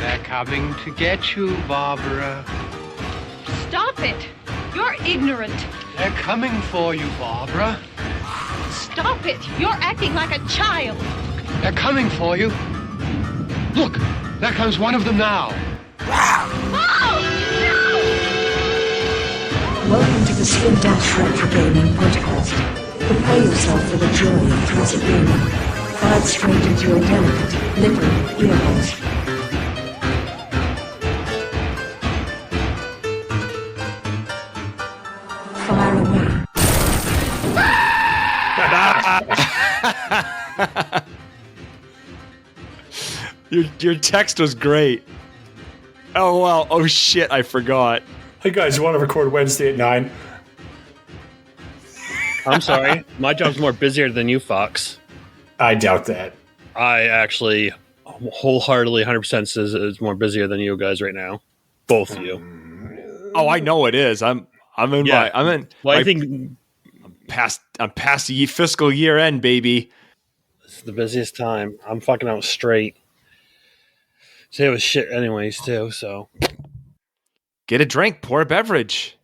They're coming to get you, Barbara. Stop it! You're ignorant. They're coming for you, Barbara. Stop it! You're acting like a child. They're coming for you. Look, there comes one of them now. Oh, Welcome to the Spindash Retro Gaming Podcast. Prepare yourself for the joy of classic gaming. Fired straight into your delicate, little earholes. Fire away. Your text was great. Oh, well. Oh, shit. I forgot. Hey, guys, you want to record Wednesday at 9? I'm sorry. My job's more busier than you, Fox. I doubt that. I actually wholeheartedly 100% says it's more busier than you guys right now. Both of you. Oh, I know it is. I'm in. I think I'm past the fiscal year end, baby. it's the busiest time. I'm fucking out straight. Say it was shit anyways, too, so. Get a drink. Pour a beverage.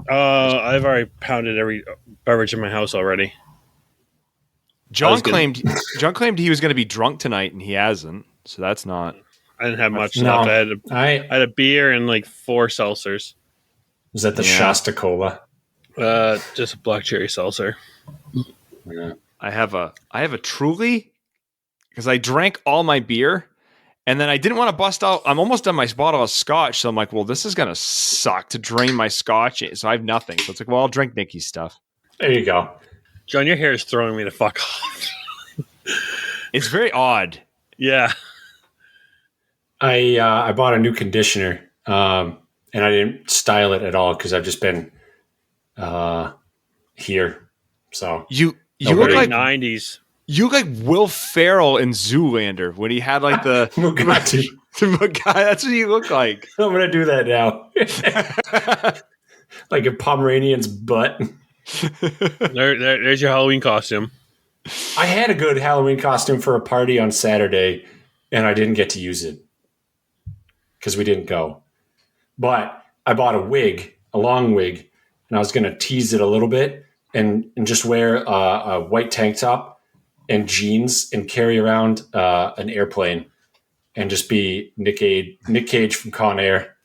I've already pounded every beverage in my house already. John claimed he was going to be drunk tonight, and he hasn't. So that's not. I didn't have much No. left. I had a beer and like 4 seltzers. Is that the Yeah. Shasta Cola? Just a black cherry seltzer. Yeah. I have a Truly because I drank all my beer, and then I didn't want to bust out. I'm almost done my bottle of scotch, so I'm like, well, this is gonna suck to drain my scotch. So I have nothing. So it's like, well, I'll drink Nikki's stuff. There you go. John, your hair is throwing me the fuck off. It's very odd. Yeah. I bought a new conditioner, and I didn't style it at all because I've just been here. So You Oh, look very like 90s. you look like Will Ferrell in Zoolander when he had like the Mugatti. guy. That's what you look like. I'm gonna do that now, like a Pomeranian's butt. There's your Halloween costume. I had a good Halloween costume for a party on Saturday, and I didn't get to use it because we didn't go. But I bought a long wig, and I was going to tease it a little bit and just wear a white tank top and jeans and carry around an airplane and just be Nick Cage from Con Air.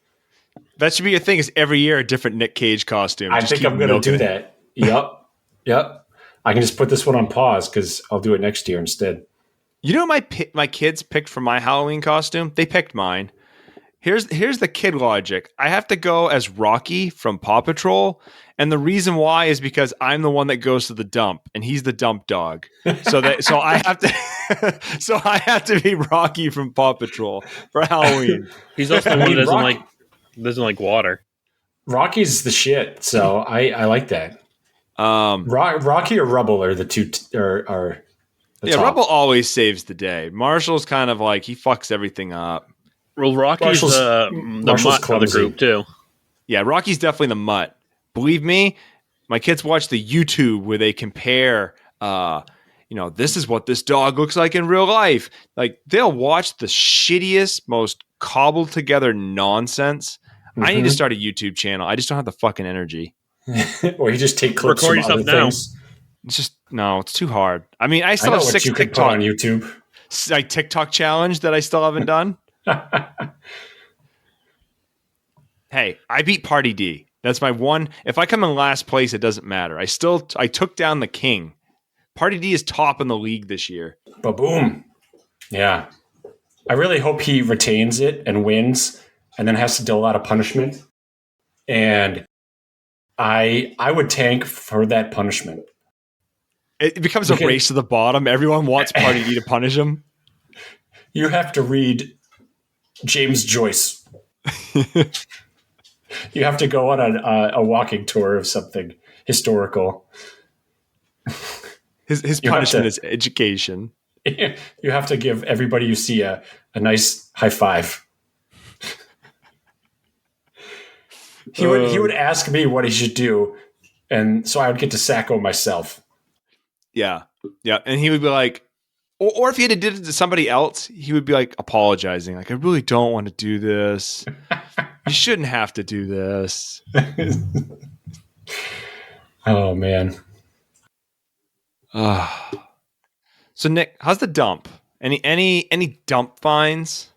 That should be a thing. Is every year a different Nick Cage costume. I Just think keep I'm going to milking do it. that. Yep. I can just put this one on pause because I'll do it next year instead. You know, my kids picked for my Halloween costume. They picked mine. Here's the kid logic. I have to go as Rocky from Paw Patrol, and the reason why is because I'm the one that goes to the dump, and he's the dump dog. So I have to so I have to be Rocky from Paw Patrol for Halloween. He's also the one who doesn't like water. Rocky's the shit, so I like that. Rocky or Rubble are the two are the top. Rebel always saves the day. Marshall's kind of like he fucks everything up. Well, Rocky's the Marshall's mutt of the clumsy. group, too. Yeah, Rocky's definitely the mutt. Believe me, my kids watch the YouTube where they compare, this is what this dog looks like in real life. Like, they'll watch the shittiest, most cobbled together nonsense. Mm-hmm. I need to start a YouTube channel. I just don't have the fucking energy. Or you just take clips Record from other yourself now. things. It's just, no, it's too hard. I mean, I I still know have what 6 you could put on TikTok, YouTube. like TikTok challenge that I still haven't done. Hey, I beat Party D. That's my one. If I come in last place, it doesn't matter. I took down the king. Party D is top in the league this year. Ba-boom. Yeah. I really hope he retains it and wins and then has to deal a lot of punishment. And I would tank for that punishment. It becomes a race to the bottom. Everyone wants Party D to punish him. You have to read James Joyce. You have to go on a walking tour of something historical. His You have punishment to- is education. You have to give everybody you see a nice high five. He would ask me what he should do, and so I would get to Sacco myself. Yeah. And he would be like, Or if he had did it to somebody else, he would be like apologizing. Like, I really don't want to do this. You shouldn't have to do this. Oh man. So Nick, how's the dump? Any dump finds?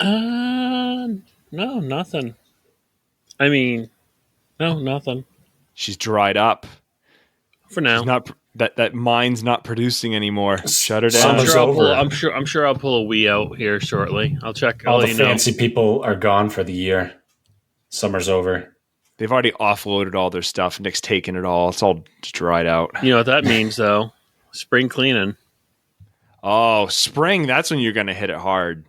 No, nothing. I mean, no, nothing She's dried up. for now. She's not that mine's not producing anymore. Shut her down. Summer's over. I'm sure I'll pull a Wii out here shortly. I'll check. All I'll the let you know. fancy people are gone for the year. Summer's over. They've already offloaded all their stuff. Nick's taken it all. It's all dried out. You know what that means, though? Spring cleaning. Oh, spring. That's when you're going to hit it hard.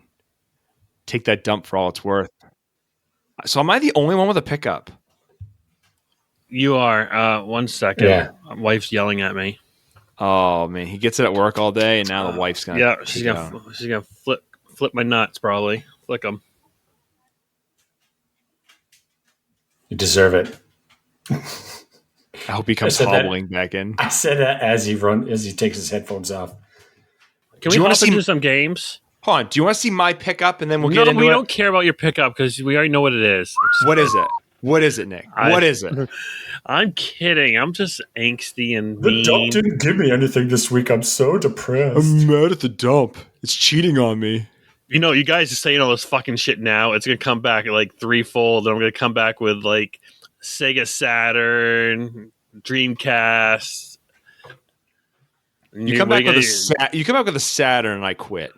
Take that dump for all it's worth. So am I the only one with a pickup? You are. 1 second. Yeah. My wife's yelling at me. Oh, man. He gets it at work all day, and now the wife's going to... Yeah, she's gonna flip my nuts, probably. Flick them. You deserve it. I hope he comes I said that- hobbling back in. I said that as he takes his headphones off. Can Do you we wanna hop into see- some games? Hold on. Do you want to see my pickup, and then we'll get No, into we it? don't care about your pickup because we already know what it is. What is it? What is it, Nick? What is it? I'm kidding. I'm just angsty and The mean. dump didn't give me anything this week. I'm so depressed. mad at the dump. It's cheating on me. You know, you guys are saying all this fucking shit now. It's gonna come back at like threefold. And I'm gonna come back with like Sega Saturn, Dreamcast. You come back with a Saturn, and I quit.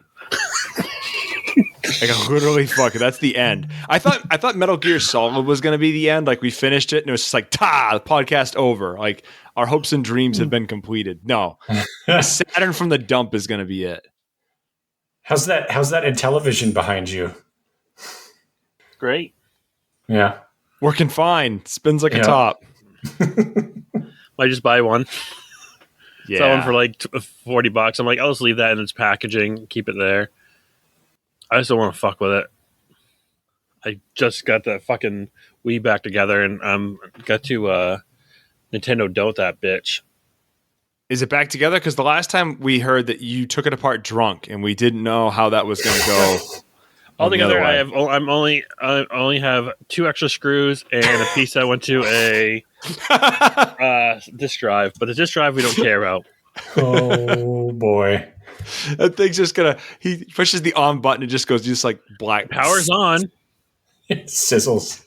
Like, I literally fuck it. That's the end. I thought Metal Gear Solid was going to be the end. Like, we finished it, and it was just like, the podcast over. Like, our hopes and dreams have been completed. No, Saturn from the dump is going to be it. How's that Intellivision behind you? Great. Yeah. Working fine. Spins like a Yeah. top. Might just buy one. Yeah. Sell one for like $40. I'm like, I'll just leave that in its packaging, keep it there. I just don't want to fuck with it. I just got the fucking Wii back together and got to Nintendo don't that bitch. Is it back together? Because the last time we heard that you took it apart drunk, and we didn't know how that was going to go. Altogether, way. I only have 2 extra screws and a piece that went to a disk drive. But the disk drive we don't care about. Oh boy. That thing's just gonna. He pushes the on button, and just goes just like black. Power's on. It sizzles.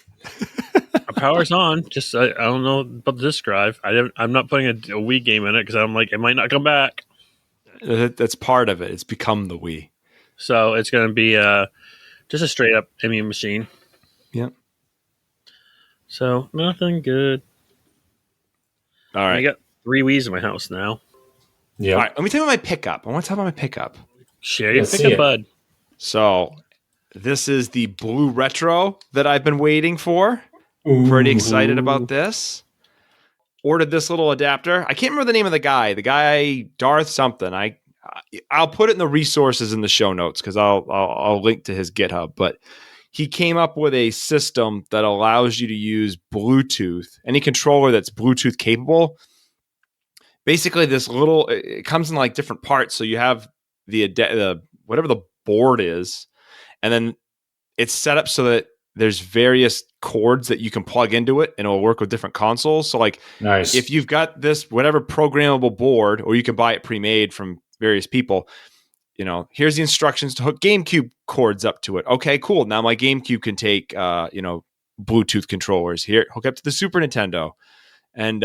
Power's on. Just I don't know about the disk drive. I'm not putting a Wii game in it because I'm like it might not come back. That's part of it. It's become the Wii. So it's going to be just a straight up immune machine. Yep. So nothing good. All right. I got 3 Wii's in my house now. Yeah. All right. Let me tell you about my pickup. I want to talk about my pickup. Share your Let's see pickup, it. bud. So this is the blue retro that I've been waiting for. Pretty excited about this. Ordered this little adapter. I can't remember the name of the guy. The guy Darth something. I'll put it in the resources in the show notes because I'll link to his GitHub. But he came up with a system that allows you to use Bluetooth, any controller that's Bluetooth capable. Basically, it comes in like different parts. So you have the whatever the board is, and then it's set up so that there's various cords that you can plug into it, and it'll work with different consoles. So like, Nice. if you've got this whatever programmable board, or you can buy it pre-made from various people, here's the instructions to hook GameCube cords up to it. Okay, cool. Now my GameCube can take Bluetooth controllers. Here, hook up to the Super Nintendo, and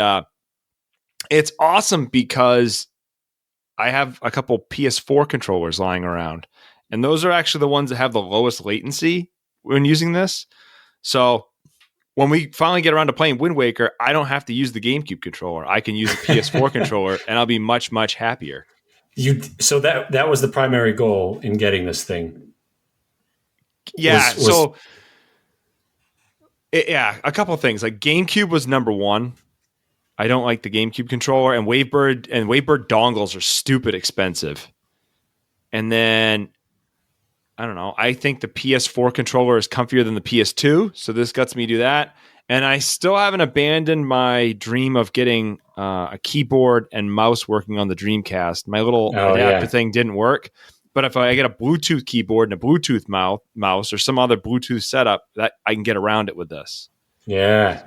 it's awesome because I have a couple PS4 controllers lying around, and those are actually the ones that have the lowest latency when using this. So when we finally get around to playing Wind Waker, I don't have to use the GameCube controller. I can use the PS4 controller, and I'll be much, much happier. So that was the primary goal in getting this thing. Yeah. A couple of things. Like GameCube was number one. I don't like the GameCube controller, and Wavebird dongles are stupid expensive. And then I don't know. I think the PS4 controller is comfier than the PS2, so this gets me to do that. And I still haven't abandoned my dream of getting a keyboard and mouse working on the Dreamcast. My little adapter thing didn't work. But if I get a Bluetooth keyboard and a Bluetooth mouse or some other Bluetooth setup, that I can get around it with this. Yeah.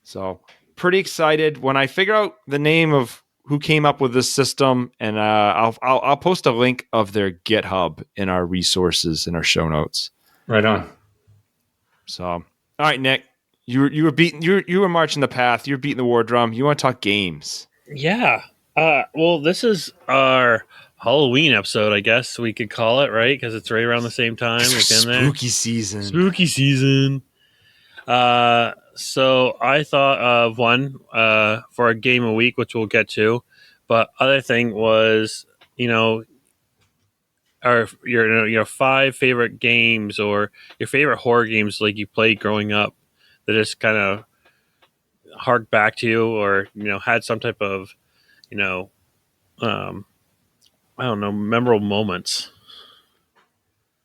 So pretty excited. When I figure out the name of who came up with this system, and I'll post a link of their GitHub in our resources in our show notes. Right on. So, all right, Nick, you were marching the path. You were beating the war drum. You want to talk games? Yeah. Well, this is our Halloween episode, I guess we could call it, right? Because it's right around the same time. Spooky season. Spooky season. So I thought of one for a game a week, which we'll get to. But other thing was, your 5 favorite games or your favorite horror games like you played growing up that just kind of hark back to you or had some type of I don't know, memorable moments.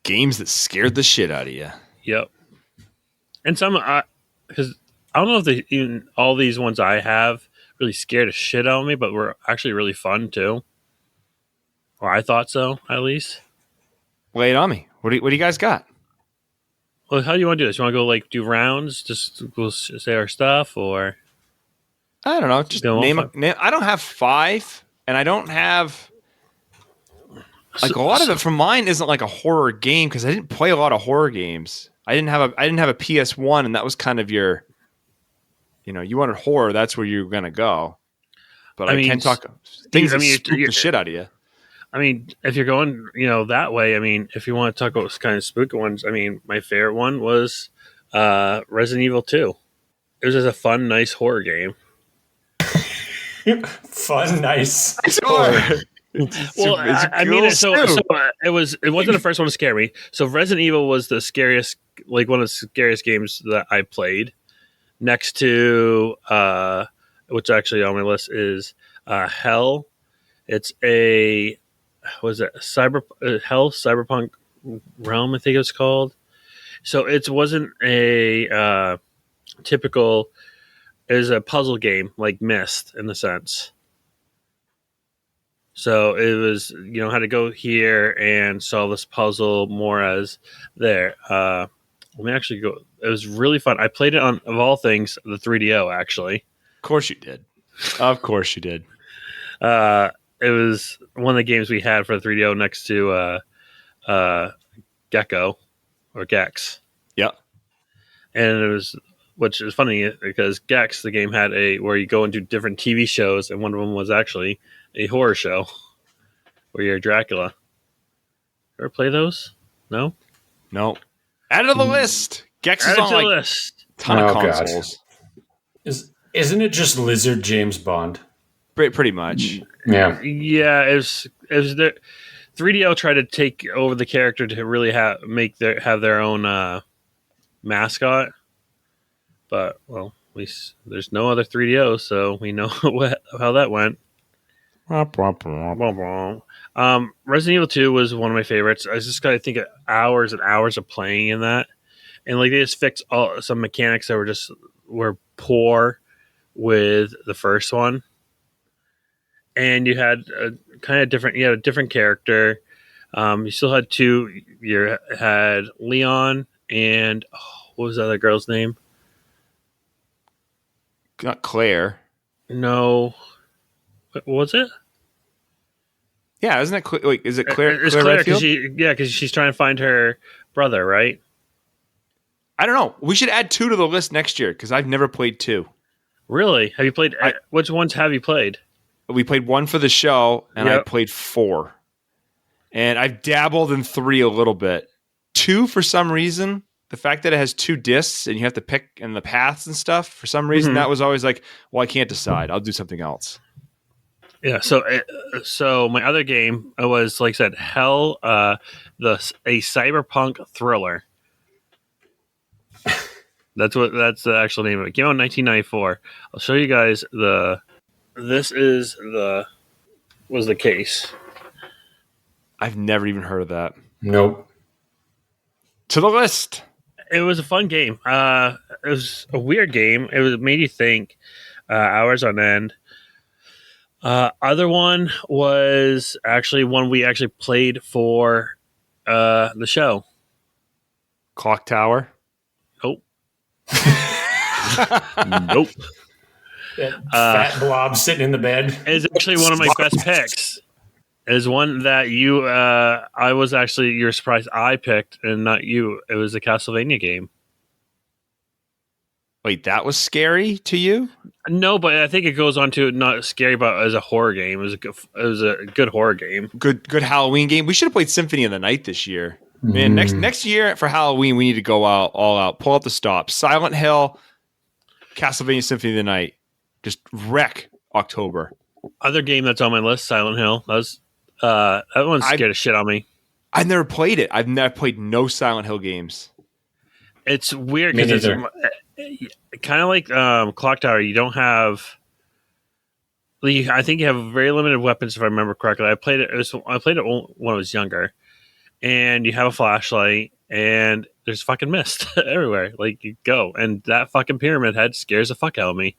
Games that scared the shit out of you. Yep. And some, because I don't know if even all these ones I have really scared the shit out of me, but were actually really fun too. Or I thought so, at least. Lay it on me. What do you guys got? Well, how do you want to do this? You want to go do rounds? Just we'll say our stuff, or I don't know. Just name. I don't have 5, and I don't have a lot of it from mine isn't like a horror game because I didn't play a lot of horror games. I didn't have a PS1, and that was kind of your, you wanted horror. That's where you're gonna go. But I can talk things that spook the shit out of you. I mean, if you're going, that way, I mean, if you want to talk about kind of spooky ones, I mean, my favorite one was Resident Evil 2. It was just a fun, nice horror game. Fun, nice horror. Well, I mean, it wasn't the first one to scare me. So Resident Evil was the scariest, like one of the scariest games that I played. Next to, which actually on my list is Hell. It's Cyberpunk Realm, I think it was called. So it wasn't a typical. It was a puzzle game like Myst in the sense. So it was, had to go here and solve this puzzle more as there. Let me actually go. It was really fun. I played it on, of all things, the 3DO, actually. Of course you did. Of course you did. It was one of the games we had for the 3DO next to Gecko or Gex. Yeah. And it was, which is funny because Gex, the game had where you go into different TV shows, and one of them was actually a horror show where you're Dracula. Ever play those? No? Add it to the list. Gex is on like a ton of consoles. Isn't it just Lizard James Bond? Pretty much. Yeah. Yeah, it was the 3DO tried to take over the character to really have their own mascot. But well, at least there's no other 3DO, so we know how that went. Resident Evil 2 was one of my favorites. I just got to think of hours and hours of playing in that, and like they just fixed some mechanics that were poor with the first one. And you had a kind of different. You had a different character. You still had 2. You had Leon and what was the other girl's name? Not Claire. No. What was it? Yeah, isn't it? Like, is it Claire? It's Claire because she's trying to find her brother, right? I don't know. We should add 2 to the list next year because I've never played 2. Really? Have you played? Which ones have you played? We played 1 for the show, and I played 4. And I've dabbled in 3 a little bit. 2, for some reason, the fact that it has 2 discs and you have to pick in the paths and stuff, for some reason, that was always like, well, I can't decide. I'll do something else. Yeah. So my other game was, like I said, Hell, a cyberpunk thriller. That's the actual name of it. It came out in 1994. I'll show you guys This was the case. I've never even heard of that. Nope. To the list. It was a fun game. It was a weird game. It made you think hours on end. Other one was actually one we actually played for the show. Clock Tower. Nope. Nope. Fat blob sitting in the bed. It's actually one of my best picks. Is one that I was actually, you're surprised I picked and not you. It was a Castlevania game. Wait, that was scary to you? No, but I think it goes on to not scary, but as a horror game. It was a good horror game. Good Halloween game. We should have played Symphony of the Night this year. Man, next year for Halloween, we need to go all out. Pull out the stops. Silent Hill, Castlevania Symphony of the Night. Just wreck October. Other game that's on my list, Silent Hill. That one scared the shit on me. I've never played it. I've never played no Silent Hill games. It's weird because it's kind of like Clock Tower. You don't have. I think you have very limited weapons, if I remember correctly. I played it when I was younger, and you have a flashlight, and there's fucking mist everywhere. Like you go, and that fucking pyramid head scares the fuck out of me.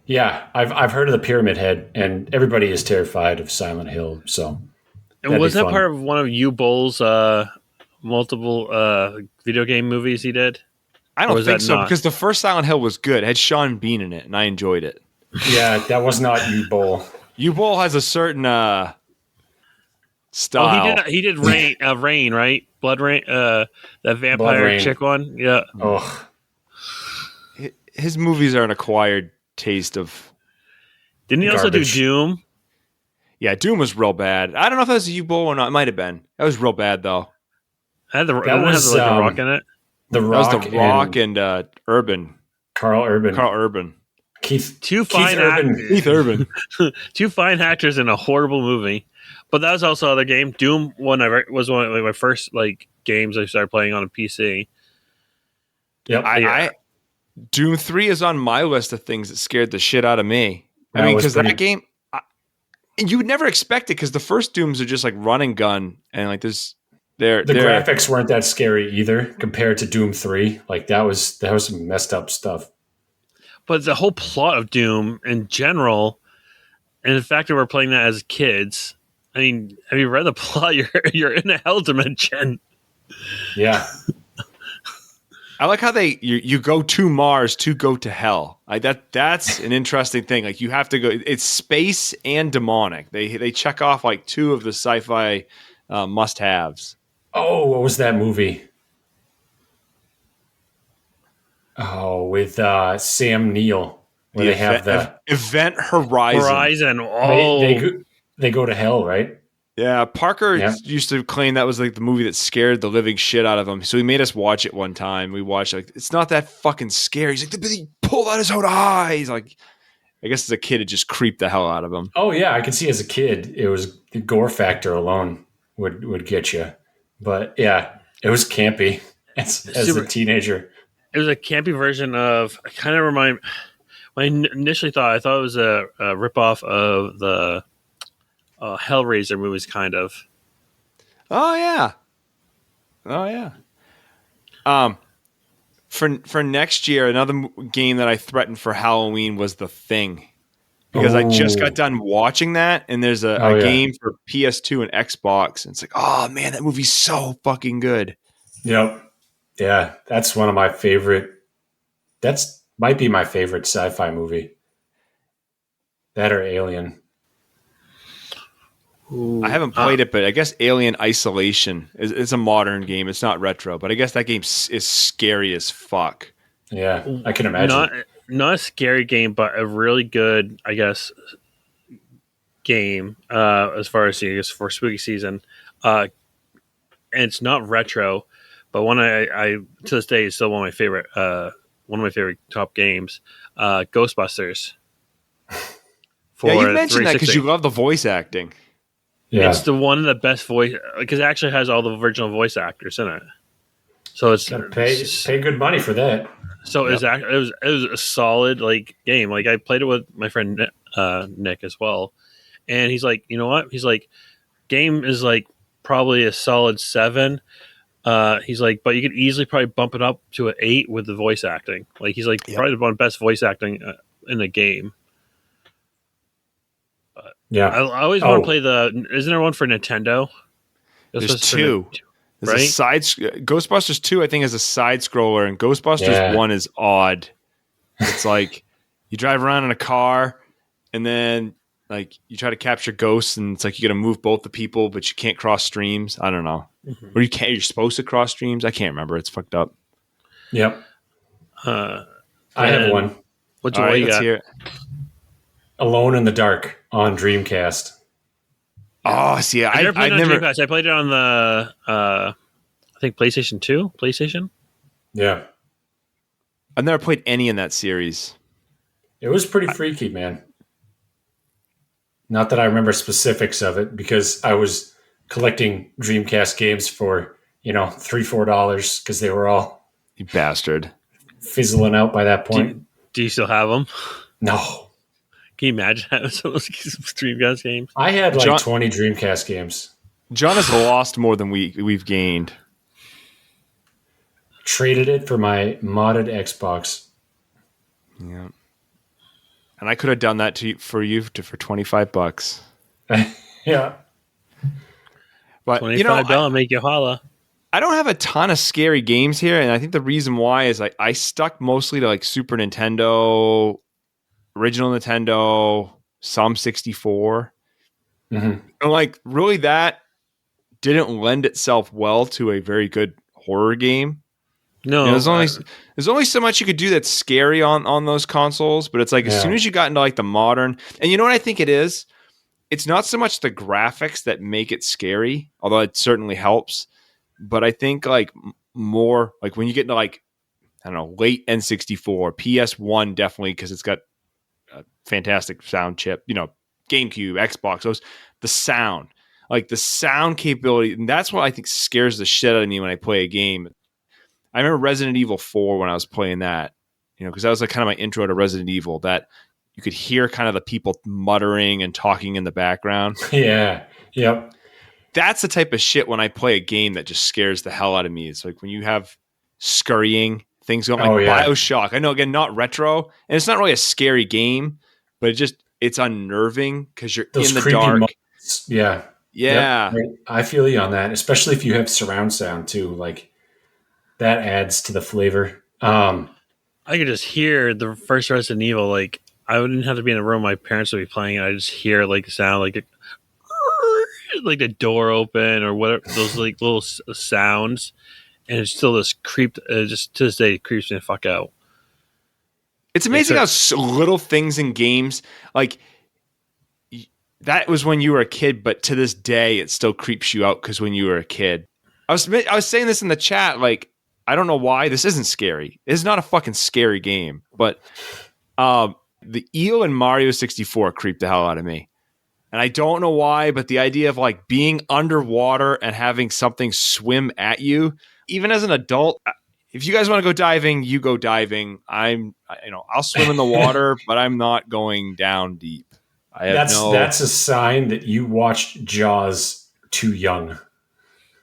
Yeah, I've heard of the Pyramid Head, and everybody is terrified of Silent Hill. So, and was that part of one of you Bull's multiple video game movies he did? I don't think so because the first Silent Hill was good. It had Sean Bean in it, and I enjoyed it. Yeah, that was not you Bull. You Bull has a certain style. Oh, he did Rain, right? Blood Rain, that vampire chick one. Yeah. Oh, his movies are an acquired taste of. Didn't he also do Doom? Yeah, Doom was real bad. I don't know if that was a U-Bull or not. It might have been. That was real bad though. That was The Rock in it. The Rock. That was The Rock and Urban. Carl Urban. Keith Urban. Two fine actors in a horrible movie. But that was also other game. Doom was one of my first games I started playing on a PC. Yep. Doom 3 is on my list of things that scared the shit out of me. I mean, because that game, and you would never expect it because the first Dooms are just like run and gun and like this. The graphics weren't that scary either compared to Doom 3. Like that was some messed up stuff. But the whole plot of Doom in general, and the fact that we're playing that as kids. I mean, have you read the plot? You're in a hell dimension. Yeah. I like how you go to Mars to go to hell. Like that's an interesting thing. Like you have to go. It's space and demonic. They check off like two of the sci-fi must-haves. Oh, what was that movie? Oh, with Sam Neill, where they have the Event Horizon. Oh, they go to hell, right? Yeah, Parker used to claim that was like the movie that scared the living shit out of him. So he made us watch it one time. We watched it's not that fucking scary. He's like, he pulled out his own eyes. Like, I guess as a kid, it just creeped the hell out of him. Oh yeah, I can see as a kid, it was the gore factor alone would get you. But yeah, it was campy as a teenager. It was a campy version of. Kind of remind. When I initially thought it was a ripoff of the Hellraiser movies, kind of. Oh yeah. For next year, another game that I threatened for Halloween was The Thing, because I just got done watching that, and there's a game for PS2 and Xbox, and it's like, oh man, that movie's so fucking good. Yep. Yeah, that's one of my favorite. That's might be my favorite sci-fi movie. That or Alien. Ooh. I haven't played it, but I guess Alien Isolation is a modern game. It's not retro, but I guess that game is scary as fuck. Yeah, I can imagine. Not a scary game, but a really good, I guess, game as far as for spooky season. And it's not retro, but one I to this day is still one of my favorite top games. Ghostbusters. Yeah, you mentioned that because you love the voice acting. Yeah. It's one of the best voice because it actually has all the original voice actors in it. So it's gotta pay good money for that. So it was a solid game. Like I played it with my friend Nick as well, and he's like, you know what? He's like, game is like probably a solid 7, He's like, but you could easily probably bump it up to an 8 with the voice acting. Like he's like probably one of the best voice acting in the game. Yeah. I always want to play the. Isn't there one for Nintendo? There's two. There's right? a Ghostbusters 2, I think, is a side scroller, and Ghostbusters 1 is odd. It's like you drive around in a car, and then like you try to capture ghosts, and it's like you got to move both the people, but you can't cross streams. I don't know. Or you're supposed to cross streams. I can't remember. It's fucked up. Yep. I have one. What All right, you let's got? hear it. Alone in the Dark on Dreamcast. Oh, see, I never played it on Dreamcast. I played it on the I think PlayStation 2. PlayStation. Yeah. I've never played any in that series. It was pretty freaky, man. Not that I remember specifics of it because I was collecting Dreamcast games for, $3-4 because they were all You bastard. fizzling out by that point. Do you still have them? No. Can you imagine having some of those Dreamcast games? I had 20 Dreamcast games. John has lost more than we've gained. Traded it for my modded Xbox. Yeah. And I could have done that for $25. Yeah. But $25 will make you holla. I don't have a ton of scary games here, and I think the reason why is I stuck mostly to like Super Nintendo, original Nintendo, some 64. Mm-hmm. And like really that didn't lend itself well to a very good horror game. No, there's only so much you could do that's scary on those consoles, but it's like as soon as you got into like the modern, and you know what I think it is? It's not so much the graphics that make it scary, although it certainly helps. But I think like more like when you get into like, I don't know, late N64, PS1 definitely because it's got a fantastic sound chip, GameCube, Xbox, the sound capability. And that's what I think scares the shit out of me when I play a game. I remember Resident Evil 4 when I was playing that, because that was like kind of my intro to Resident Evil, that you could hear kind of the people muttering and talking in the background. Yeah. Yep. That's the type of shit when I play a game that just scares the hell out of me. It's like when you have scurrying things going like BioShock. I know, again, not retro, and it's not really a scary game, but it's unnerving because you're in the dark. Moments. Yeah. Yeah. Yep. I feel you on that, especially if you have surround sound too. Like that adds to the flavor. I could just hear the first Resident Evil. Like I wouldn't have to be in a room. My parents would be playing, and I just hear like the sound, like the door open or whatever, those like little sounds, and it's still just creeped. Just to this day, it creeps me the fuck out. It's amazing how little things in games like that was when you were a kid, but to this day, it still creeps you out because when you were a kid. I was saying this in the chat, like. I don't know why this isn't scary. It's not a fucking scary game, but the eel in Mario 64 creeped the hell out of me. And I don't know why, but the idea of like being underwater and having something swim at you, even as an adult, if you guys want to go diving, you go diving. I'll swim in the water, but I'm not going down deep. That's a sign that you watched Jaws too young.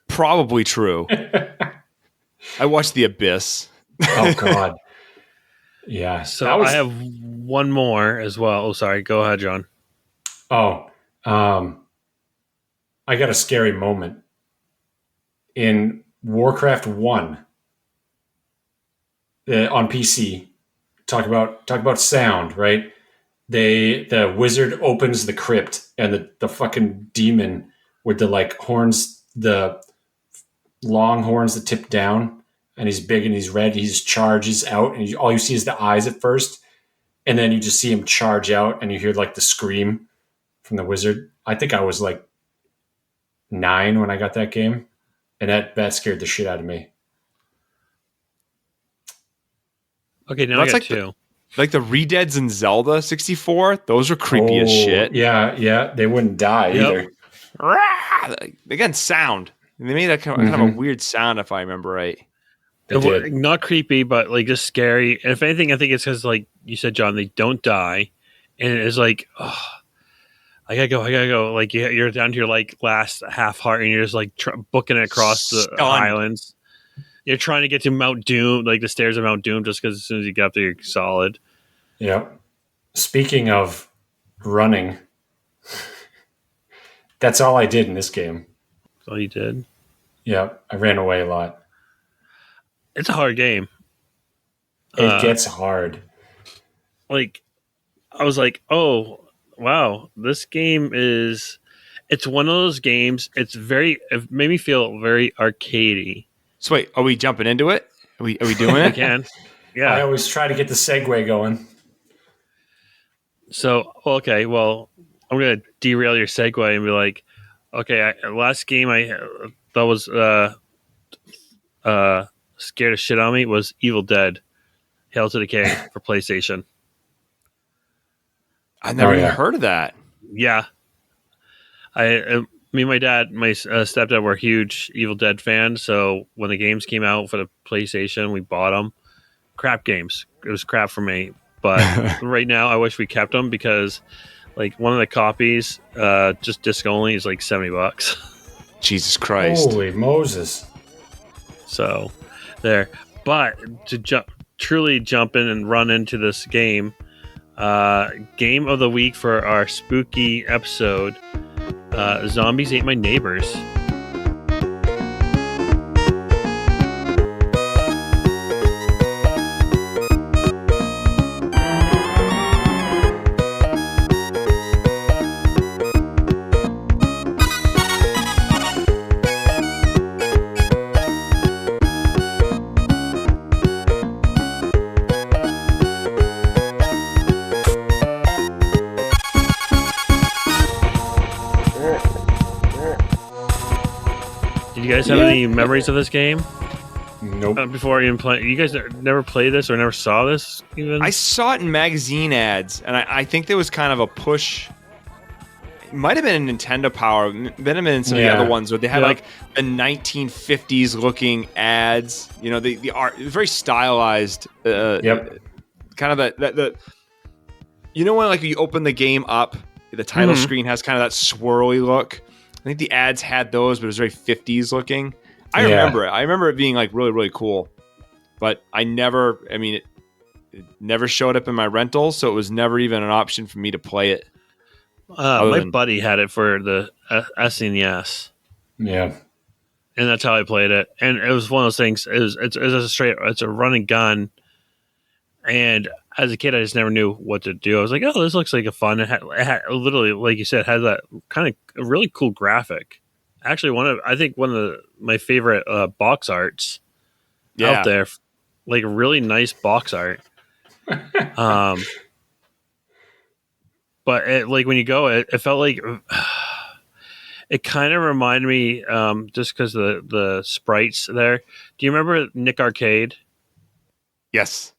Probably true. I watched The Abyss. Oh, God. Yeah. So I have one more as well. Oh, sorry. Go ahead, John. Oh, I got a scary moment. In Warcraft 1 on PC, talk about sound, right? The wizard opens the crypt and the fucking demon with the like horns, the long horns that tip down, and he's big and he's red. He just charges out, and all you see is the eyes at first, and then you just see him charge out, and you hear like the scream from the wizard. I think I was like 9 when I got that game, and that scared the shit out of me. Okay, now I got two. Like the Redeads in Zelda 64, those are creepy as shit. Yeah, they wouldn't die either. Again, sound. They made that kind of a weird sound, if I remember right. Not creepy, but like just scary. And if anything, I think it's because, like you said, John, they don't die, and it's like, I gotta go. Like you're down to your like last half heart, and you're just like booking it across the highlands. You're trying to get to Mount Doom, like the stairs of Mount Doom, just because as soon as you get up there, you're solid. Yep. Speaking of running, that's all I did in this game. That's all you did. Yep, I ran away a lot. It's a hard game. It gets hard. Like, I was like, oh, wow, this game is... It's one of those games, it made me feel very arcadey. So wait, are we jumping into it? Are we doing it? We can. Yeah. I always try to get the segue going. So, okay, well, I'm going to derail your segue and be like, okay, last game I thought was scared of shit on me was Evil Dead, Hail to the King for PlayStation. I never even heard of that. Yeah. Me and my dad, my stepdad were huge Evil Dead fans, so when the games came out for the PlayStation, we bought them. Crap games. It was crap for me. But right now, I wish we kept them because, like, one of the copies, just disc only, is like $70. Jesus Christ! Holy Moses! So, there. But to truly jump in and run into this game, game of the week for our spooky episode: Zombies Ate My Neighbors. You guys have any memories of this game? Nope. Before even playing, you guys never played this or never saw this even? I saw it in magazine ads, and I think there was kind of a push. It might have been in Nintendo Power, might have been in some of the other ones where they had like the 1950s looking ads. You know, the art, it was very stylized. Kind of the you know when like you open the game up, the title screen has kind of that swirly look. I think the ads had those, but it was very 50s looking. I remember it. I remember it being like really, really cool. But it never showed up in my rentals, so it was never even an option for me to play it. My buddy had it for the SNES. Yeah. And that's how I played it. And it was one of those things, it's a run and gun. And as a kid, I just never knew what to do. I was like, oh, this looks like a fun. It had literally, like you said, has that kind of a really cool graphic. Actually, I think one of my favorite box arts out there, like really nice box art. But like when you go, it felt like it kind of reminded me just because the sprites there. Do you remember Nick Arcade? Yes.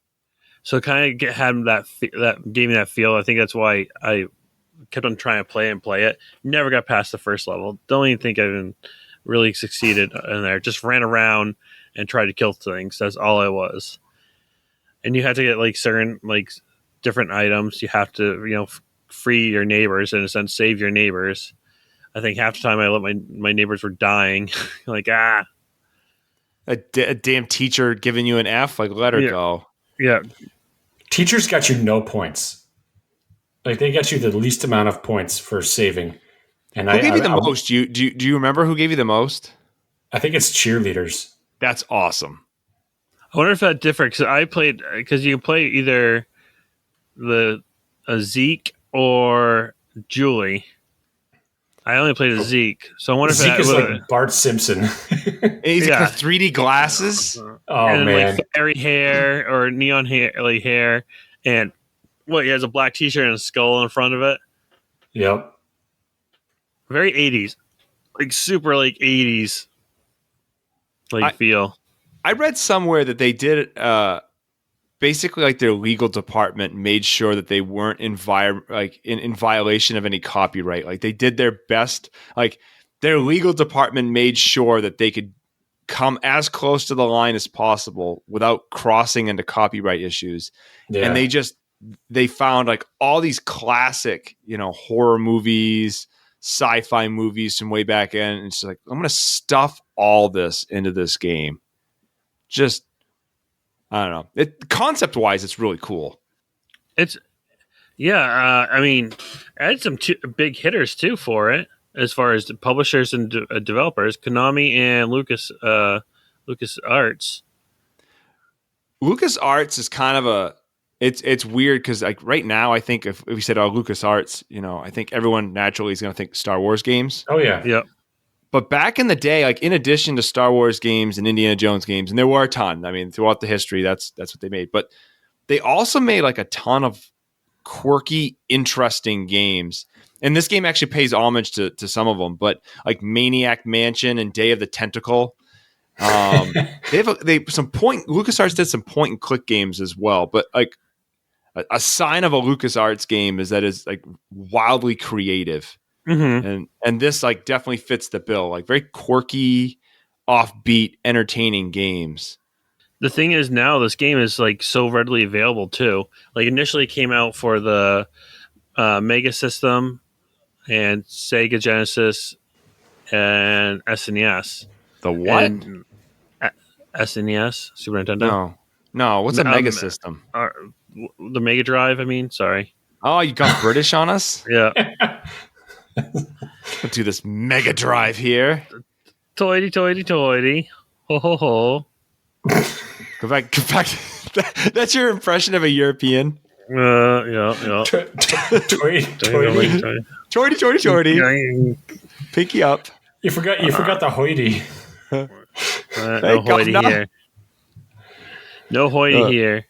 So it kind of had that gave me that feel. I think that's why I kept on trying to play it. Never got past the first level. Don't even think I even really succeeded in there. Just ran around and tried to kill things. That's all I was. And you had to get like certain like different items. You have to free your neighbors, in a sense, save your neighbors. I think half the time I let my neighbors were dying. Like a damn teacher giving you an F. Like let her go. Yeah. Teachers got you no points. Like they got you the least amount of points for saving. And who gave you the most? Do you remember who gave you the most? I think it's cheerleaders. That's awesome. I wonder if that differs. Because you can play either Zeke or Julie. I only played a Zeke, so I wonder if Zeke is like Bart Simpson. He's got the 3D glasses. Oh and man, like fairy hair or neon hair, and he has a black T-shirt and a skull in front of it. Yep, very 80s, like super like 80s, like feel. I read somewhere that they did basically like their legal department made sure that they weren't in violation of any copyright. Like they did their best. Like their legal department made sure that they could come as close to the line as possible without crossing into copyright issues. Yeah. And they just they found like all these classic, horror movies, sci-fi movies from way back in. And it's like, I'm going to stuff all this into this game. Just, I don't know. Concept wise, it's really cool. I mean, I had some big hitters too for it as far as the publishers and developers, Konami and Lucas Arts. Lucas Arts is kind of it's weird because like right now, I think if we said Lucas Arts, I think everyone naturally is going to think Star Wars games. Oh yeah. Yeah. But back in the day, like in addition to Star Wars games and Indiana Jones games, and there were a ton. I mean, throughout the history, that's what they made. But they also made like a ton of quirky, interesting games. And this game actually pays homage to some of them. But like Maniac Mansion and Day of the Tentacle. LucasArts did some point and click games as well, but like a sign of a LucasArts game is that it's like wildly creative. Mm-hmm. And this like definitely fits the bill, like very quirky, offbeat, entertaining games. The thing is now this game is like so readily available too. Like initially it came out for the Mega System and Sega Genesis and SNES. The what? And SNES, Super Nintendo. No. What's a Mega System? The Mega Drive. I mean, sorry. Oh, you got British on us? Yeah. Let's do this Mega Drive here. Toity. Ho ho ho. Go back. That's your impression of a European. Yeah. Toity. Pinky up. You forgot the hoity. No hoity here. No hoity here.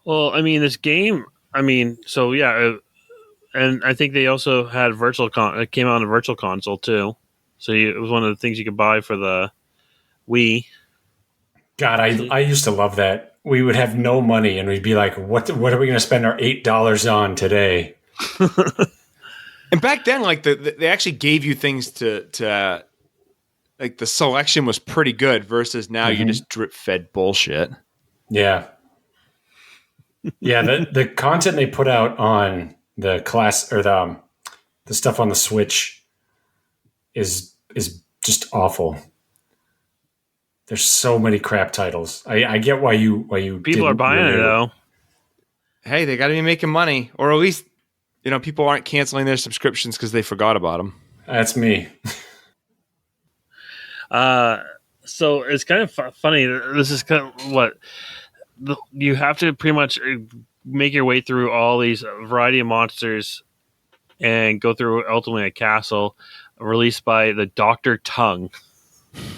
Well, I mean, this game. I mean, so yeah, and I think they also had it came out on a virtual console too. So it was one of the things you could buy for the Wii. God, I used to love that. We would have no money, and we'd be like, "What are we going to spend our $8 on today?" And back then, like they actually gave you things to like the selection was pretty good versus now you just drip fed bullshit. Yeah. Yeah, the content they put out on the class or the stuff on the Switch is just awful. There's so many crap titles. I get why you people are buying it though. Hey, they got to be making money, or at least people aren't canceling their subscriptions because they forgot about them. That's me. So it's kind of funny. This is kind of what you have to pretty much make your way through all these variety of monsters and go through ultimately a castle released by the Dr. Tongue.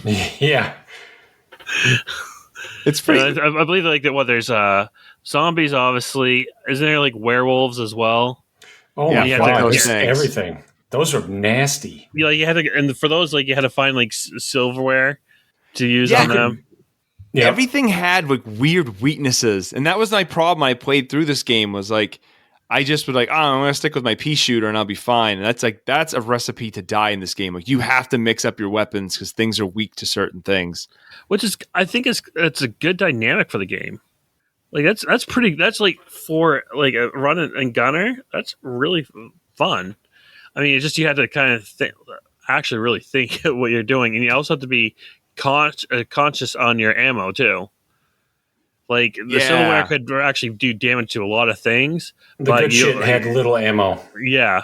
Yeah. It's pretty. I believe like that. What there's zombies, obviously. Isn't there like werewolves as well? Oh yeah, my god, everything. Those are nasty. Yeah, you had to, and for those like you had to find like silverware to use on them. Yep. Everything had like weird weaknesses, and that was my problem. I played through this game was like I just was like, I'm gonna stick with my pea shooter and I'll be fine. And that's a recipe to die in this game. Like you have to mix up your weapons because things are weak to certain things. Which is, I think, it's a good dynamic for the game. Like that's pretty. That's like for like a run and gunner. That's really fun. I mean, it's just you had to kind of actually really think what you're doing, and you also have to be conscious on your ammo too. Like the silverware could actually do damage to a lot of things. The good shit had little ammo. Yeah,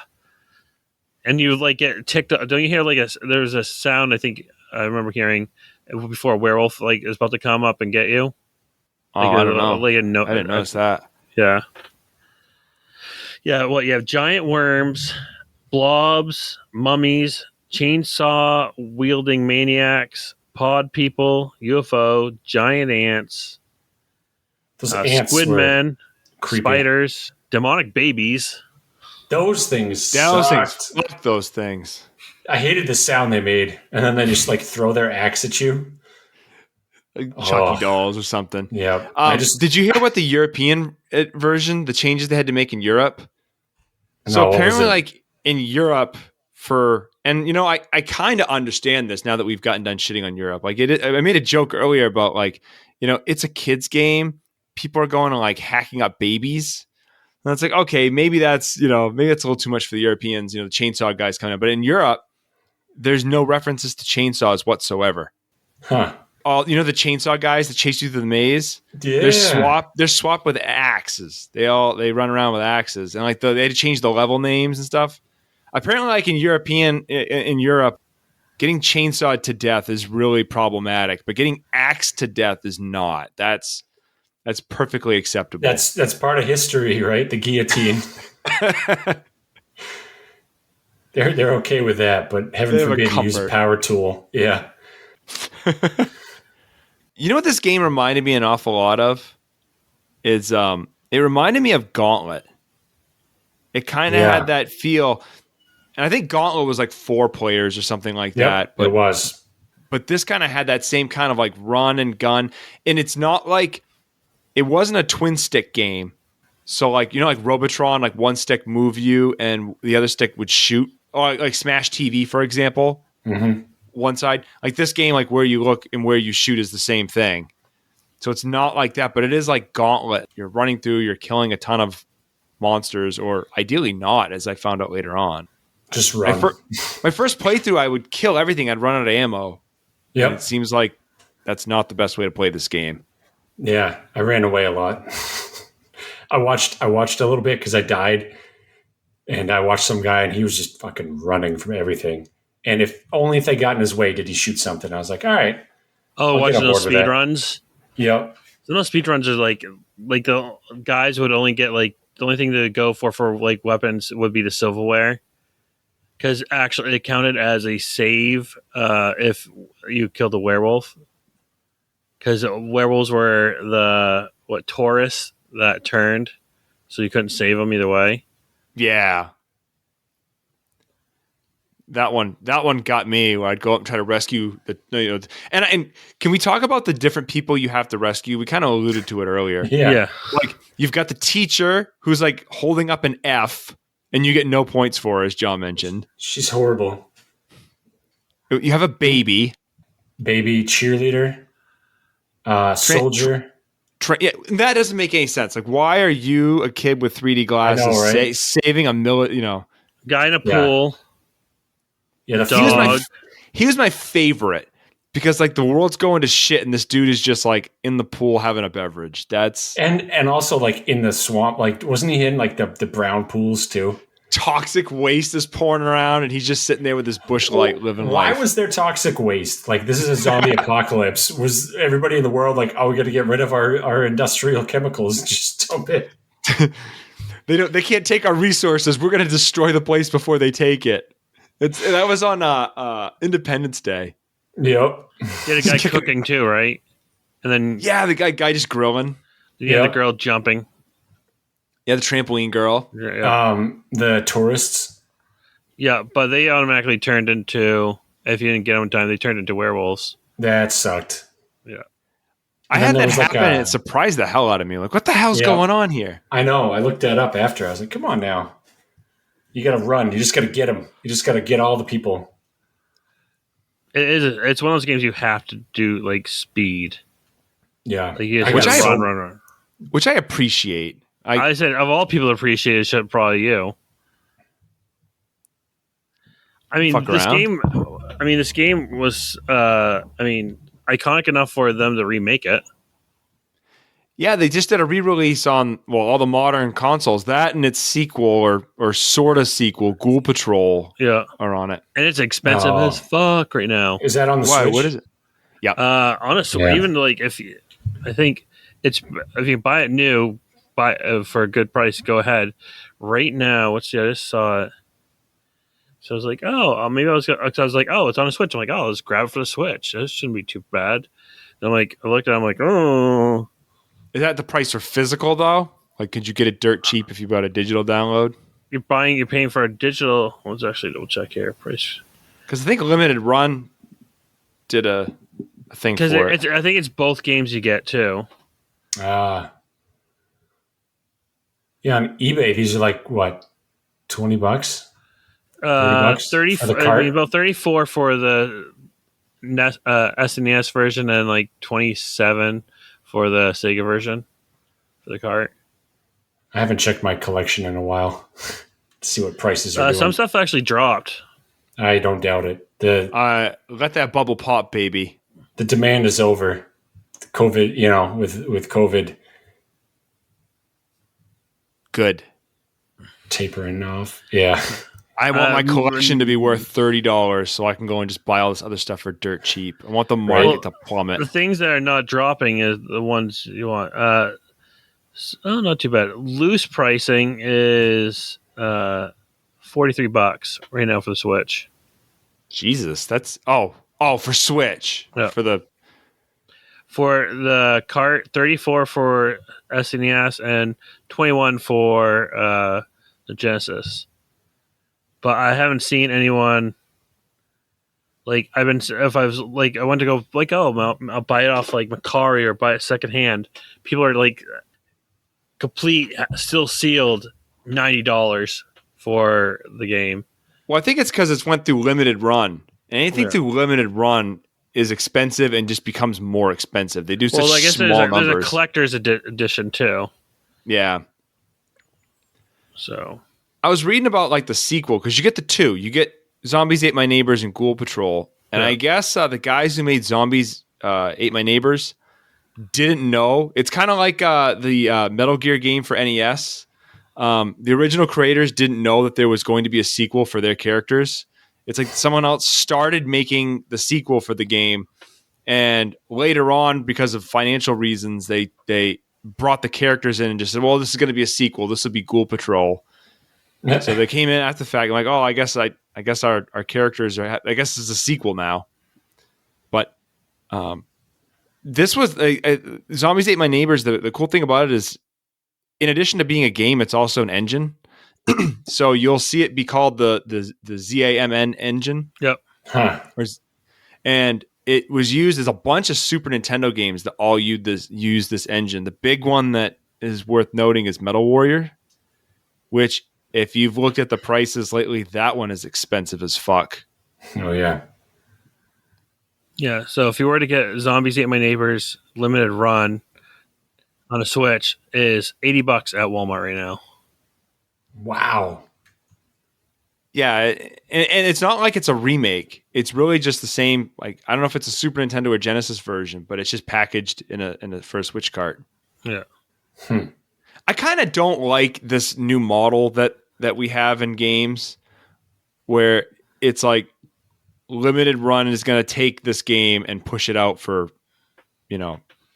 and you like get ticked up. Don't you hear like there's a sound? I think I remember hearing before a werewolf like is about to come up and get you. Like I don't know. Like I didn't notice that. Yeah. Yeah. Well, you have giant worms, blobs, mummies, chainsaw wielding maniacs, pod people, UFO, giant ants. Those ants squid men, creepy. spiders, demonic babies. Those things sucked. Fuck those things. I hated the sound they made, and then they just like throw their axe at you, like Chucky dolls or something. Yeah. Did you hear about the European version? The changes they had to make in Europe. No, so apparently, like in Europe, I kind of understand this now that we've gotten done shitting on Europe. Like I made a joke earlier about like it's a kids game. People are going and like hacking up babies. And it's like, okay, maybe that's a little too much for the Europeans, the chainsaw guys coming up. But in Europe, there's no references to chainsaws whatsoever. Huh. All the chainsaw guys that chase you through the maze, Yeah. they're swapped with axes. They run around with axes, and like they had to change the level names and stuff. Apparently, like in Europe, getting chainsawed to death is really problematic, but getting axed to death is not. That's perfectly acceptable. That's part of history, right? The guillotine. They're okay with that, but heaven forbid you use a power tool. Yeah. You know what this game reminded me an awful lot of? Is it reminded me of Gauntlet. It kind of had that feel. And I think Gauntlet was like 4 players or something like that. But it was. But this kind of had that same kind of like run and gun. And it's not like, it wasn't a twin stick game. So like, like Robotron, like one stick move you and the other stick would shoot. Or like Smash TV, for example. Mm-hmm. One side. Like this game, like where you look and where you shoot is the same thing. So it's not like that, but it is like Gauntlet. You're running through, you're killing a ton of monsters, or ideally not, as I found out later on. Just run. My first playthrough, I would kill everything. I'd run out of ammo. Yeah. It seems like that's not the best way to play this game. Yeah, I ran away a lot. I watched a little bit because I died, and I watched some guy, and he was just fucking running from everything. And if they got in his way, did he shoot something? I was like, all right. Oh, watching those speed runs. Yep. So those speed runs are like the guys would only get like the only thing to go for like weapons would be the silverware. Because actually, it counted as a save if you killed a werewolf. Because werewolves were the tourists that turned, so you couldn't save them either way. Yeah, that one got me. Where I'd go up and try to rescue the and can we talk about the different people you have to rescue? We kind of alluded to it earlier. Yeah, like you've got the teacher who's like holding up an F. And you get no points for her, as John mentioned. She's horrible. You have a baby cheerleader, soldier. Yeah, that doesn't make any sense. Like, why are you a kid with 3D glasses right? saving a guy in a pool? Yeah, the dog. He was my favorite because like the world's going to shit, and this dude is just like in the pool having a beverage. That's and also like in the swamp. Like, wasn't he in like the brown pools too? Toxic waste is pouring around, and he's just sitting there with his bush light living life. Why was there toxic waste? Like, this is a zombie apocalypse. Was everybody in the world like, oh, we got to get rid of our industrial chemicals? Just dump it. They can't take our resources. We're going to destroy the place before they take it. That was on Independence Day. Yep. You had a guy cooking too, right? And then the guy just grilling. The girl jumping. Yeah, the trampoline girl. Yeah. The tourists. Yeah, but they automatically turned into, if you didn't get them in time, they turned into werewolves. That sucked. Yeah. I had that happen, and it surprised the hell out of me. Like, what the hell's going on here? I know. I looked that up after. I was like, come on now. You got to run. You just got to get them. You just got to get all the people. It's one of those games you have to do, like, speed. Yeah. Like, you just run. Which I appreciate. I said, of all people appreciate it, should probably you. I mean, this game was, iconic enough for them to remake it. Yeah, they just did a re-release on all the modern consoles. That and its sequel or sort of sequel, Ghoul Patrol, are on it, and it's expensive as fuck right now. Is that on the Switch? What is it? Yeah, honestly, even like if you buy it new, for a good price, go ahead. Right now, I just saw it. So I was like, maybe I was like, it's on a Switch. I'm like, let's grab it for the Switch. This shouldn't be too bad. And I'm like, I looked at it, I'm like, oh. Is that the price for physical though? Like, could you get it dirt cheap if you bought a digital download? You're paying for a digital. Let's actually double check here. Price. Because I think Limited Run did a thing for it. I think it's both games you get too. Yeah, on eBay, these are like what, $20? $30? 30 for the cart? about 34 for the SNES version and like 27 for the Sega version for the cart. I haven't checked my collection in a while to see what prices are doing. Some stuff actually dropped. I don't doubt it. Let that bubble pop, baby. The demand is over. COVID, with COVID Good. tapering off. Yeah. I want my collection to be worth $30 so I can go and just buy all this other stuff for dirt cheap. I want the market to plummet. The things that are not dropping is the ones you want. Not too bad. Loose pricing is $43 right now for the Switch. Jesus, that's for Switch. Yeah. For the cart, 34 for SNES and 21 for the Genesis. But I haven't seen anyone I went to go I'll buy it off Macari or buy it secondhand. People are complete, still sealed $90 for the game. Well, I think it's because it's went through limited run. And anything through limited run is expensive and just becomes more expensive. They do such small numbers. There's a collector's edition too. Yeah. So I was reading about the sequel because you get the two. You get Zombies Ate My Neighbors and Ghoul Patrol. And I guess the guys who made Zombies Ate My Neighbors didn't know. It's kind of like the Metal Gear game for NES. The original creators didn't know that there was going to be a sequel for their characters. It's like someone else started making the sequel for the game. And later on, because of financial reasons, they brought the characters in and just said, well, this is going to be a sequel. This will be Ghoul Patrol. So they came in after the fact, like, oh, I guess our characters are. I guess it's a sequel now. But this was Zombies Ate My Neighbors. The cool thing about it is, in addition to being a game, it's also an engine. So you'll see it be called the ZAMN engine. Yep. Huh. And it was used as a bunch of Super Nintendo games that all use this engine. The big one that is worth noting is Metal Warrior, which, if you've looked at the prices lately, that one is expensive as fuck. Oh, yeah. Yeah, so if you were to get Zombies Ate My Neighbors limited run on a Switch, is $80 at Walmart right now. Wow. Yeah, and it's not like it's a remake. It's really just the same. I don't know if it's a Super Nintendo or Genesis version, but it's just packaged in a for a Switch cart. Yeah. I kind of don't like this new model that we have in games, where it's like limited run is going to take this game and push it out for,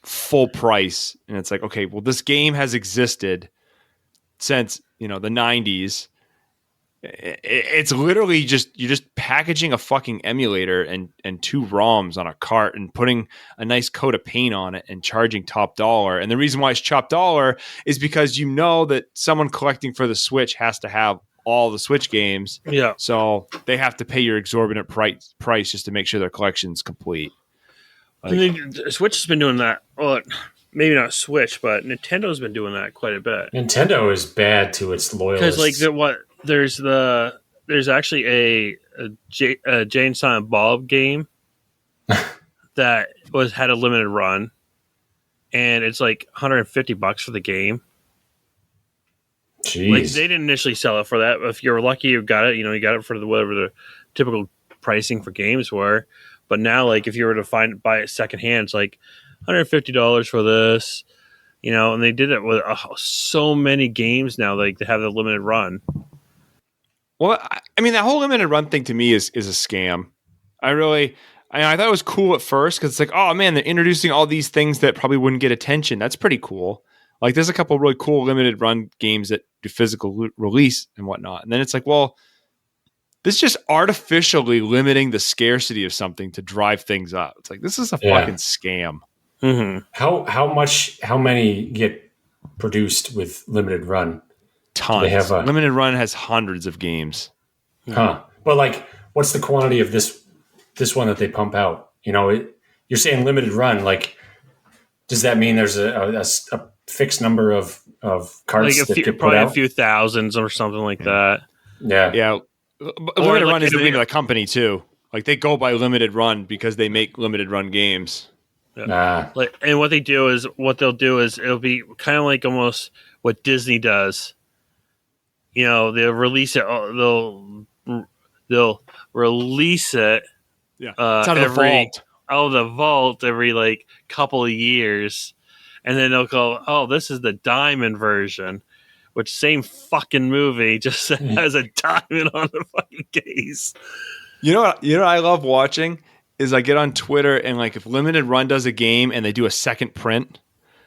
full price. And it's like, okay, well, this game has existed since, the 90s. It's literally you're just packaging a fucking emulator and two ROMs on a cart and putting a nice coat of paint on it and charging top dollar. And the reason why it's top dollar is because that someone collecting for the Switch has to have all the Switch games. Yeah. So they have to pay your exorbitant price just to make sure their collection's complete. Switch has been doing that. Well, maybe not Switch, but Nintendo's been doing that quite a bit. Nintendo is bad to its loyalists. Because there's actually a Jay and Silent Bob game that had a limited run, and it's like $150 for the game. Jeez. They didn't initially sell it for that. If you're lucky, you got it. You got it for whatever the typical pricing for games were. But now, if you were to buy it secondhand, it's like $150 for this. And they did it with so many games now. They have the limited run. Well, I mean, that whole limited run thing to me is a scam. I thought it was cool at first because it's like, oh man, they're introducing all these things that probably wouldn't get attention. That's pretty cool. There's a couple of really cool limited run games that do physical release and whatnot. And then it's like, well, this is just artificially limiting the scarcity of something to drive things up. It's like, this is a fucking scam. Mm-hmm. How many get produced with limited run? Tons. Limited run has hundreds of games. Huh. But what's the quantity of this one that they pump out? You're saying limited run. Does that mean there's a fixed number of carts that get put probably out? A few thousands or something like that. Yeah. Yeah. Limited run is the name of the company too. They go by limited run because they make limited run games. Yeah. And what they'll do is it'll be kind of like almost what Disney does. They'll release it. They'll release it. Yeah, it's out of the vault. The vault every like couple of years, and then they'll go, "Oh, this is the diamond version," which same fucking movie just has a diamond on the fucking case. You know what I love watching is I get on Twitter and like if Limited Run does a game and they do a second print,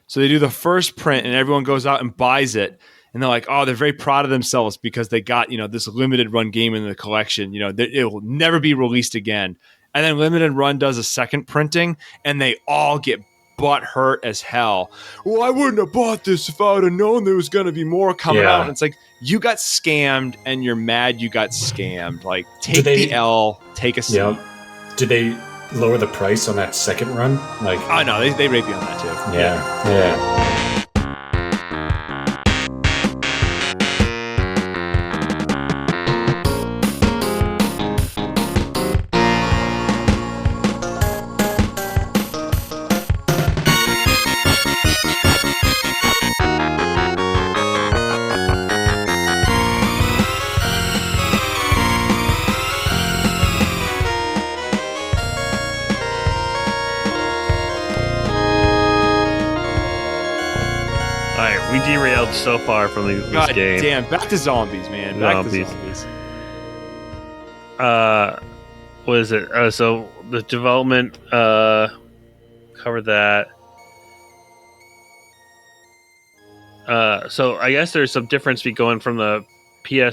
so they do the first print and everyone goes out and buys it. And they're like, oh, they're very proud of themselves because they got, this limited run game in the collection. It will never be released again. And then Limited Run does a second printing, and they all get butt hurt as hell. Well, I wouldn't have bought this if I would have known there was going to be more coming out. And it's like, you got scammed, and you're mad you got scammed. Like, take the L, take a seat. Yeah. Did they lower the price on that second run? Like, oh no, they rape you on that too. Yeah. We derailed so far from this God game. Damn, back to zombies, man. Back to zombies. What is it? So the development covered that. So I guess there's some difference going from the we're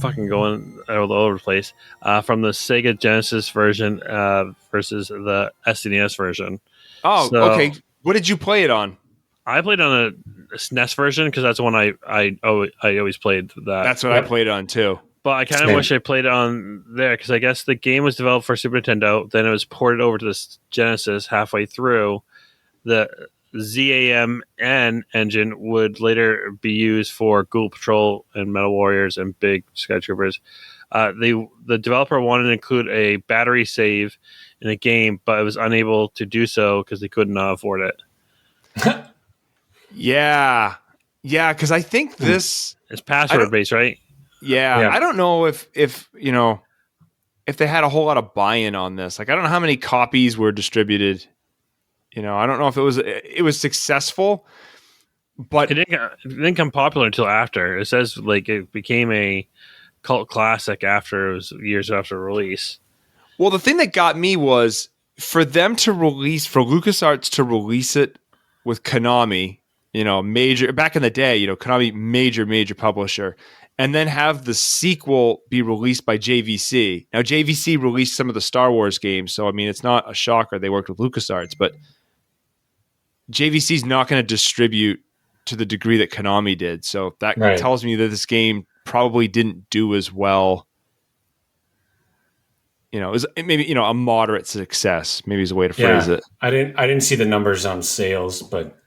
fucking going all over the place. From the Sega Genesis version versus the SNES version. Oh, okay. What did you play it on? I played on a SNES version because that's the one I always played. That's what I played on too. But I kind of wish I played it on there because I guess the game was developed for Super Nintendo. Then it was ported over to the Genesis halfway through. The ZAMN engine would later be used for Ghoul Patrol and Metal Warriors and Big Sky Troopers. The developer wanted to include a battery save in the game, but it was unable to do so because they couldn't afford it. Yeah, because I think this it's password based, right? Yeah, I don't know if they had a whole lot of buy-in on this. Like, I don't know how many copies were distributed. I don't know if it was successful, but it didn't come popular until after. It says like it became a cult classic after it was years after release. Well, the thing that got me was for LucasArts to release it with Konami. Major back in the day, Konami, major publisher, and then have the sequel be released by JVC. Now, JVC released some of the Star Wars games, so I mean, it's not a shocker they worked with LucasArts, but JVC's not going to distribute to the degree that Konami did. So that tells me that this game probably didn't do as well. It was maybe a moderate success. Maybe is a way to phrase it. I didn't see the numbers on sales, but.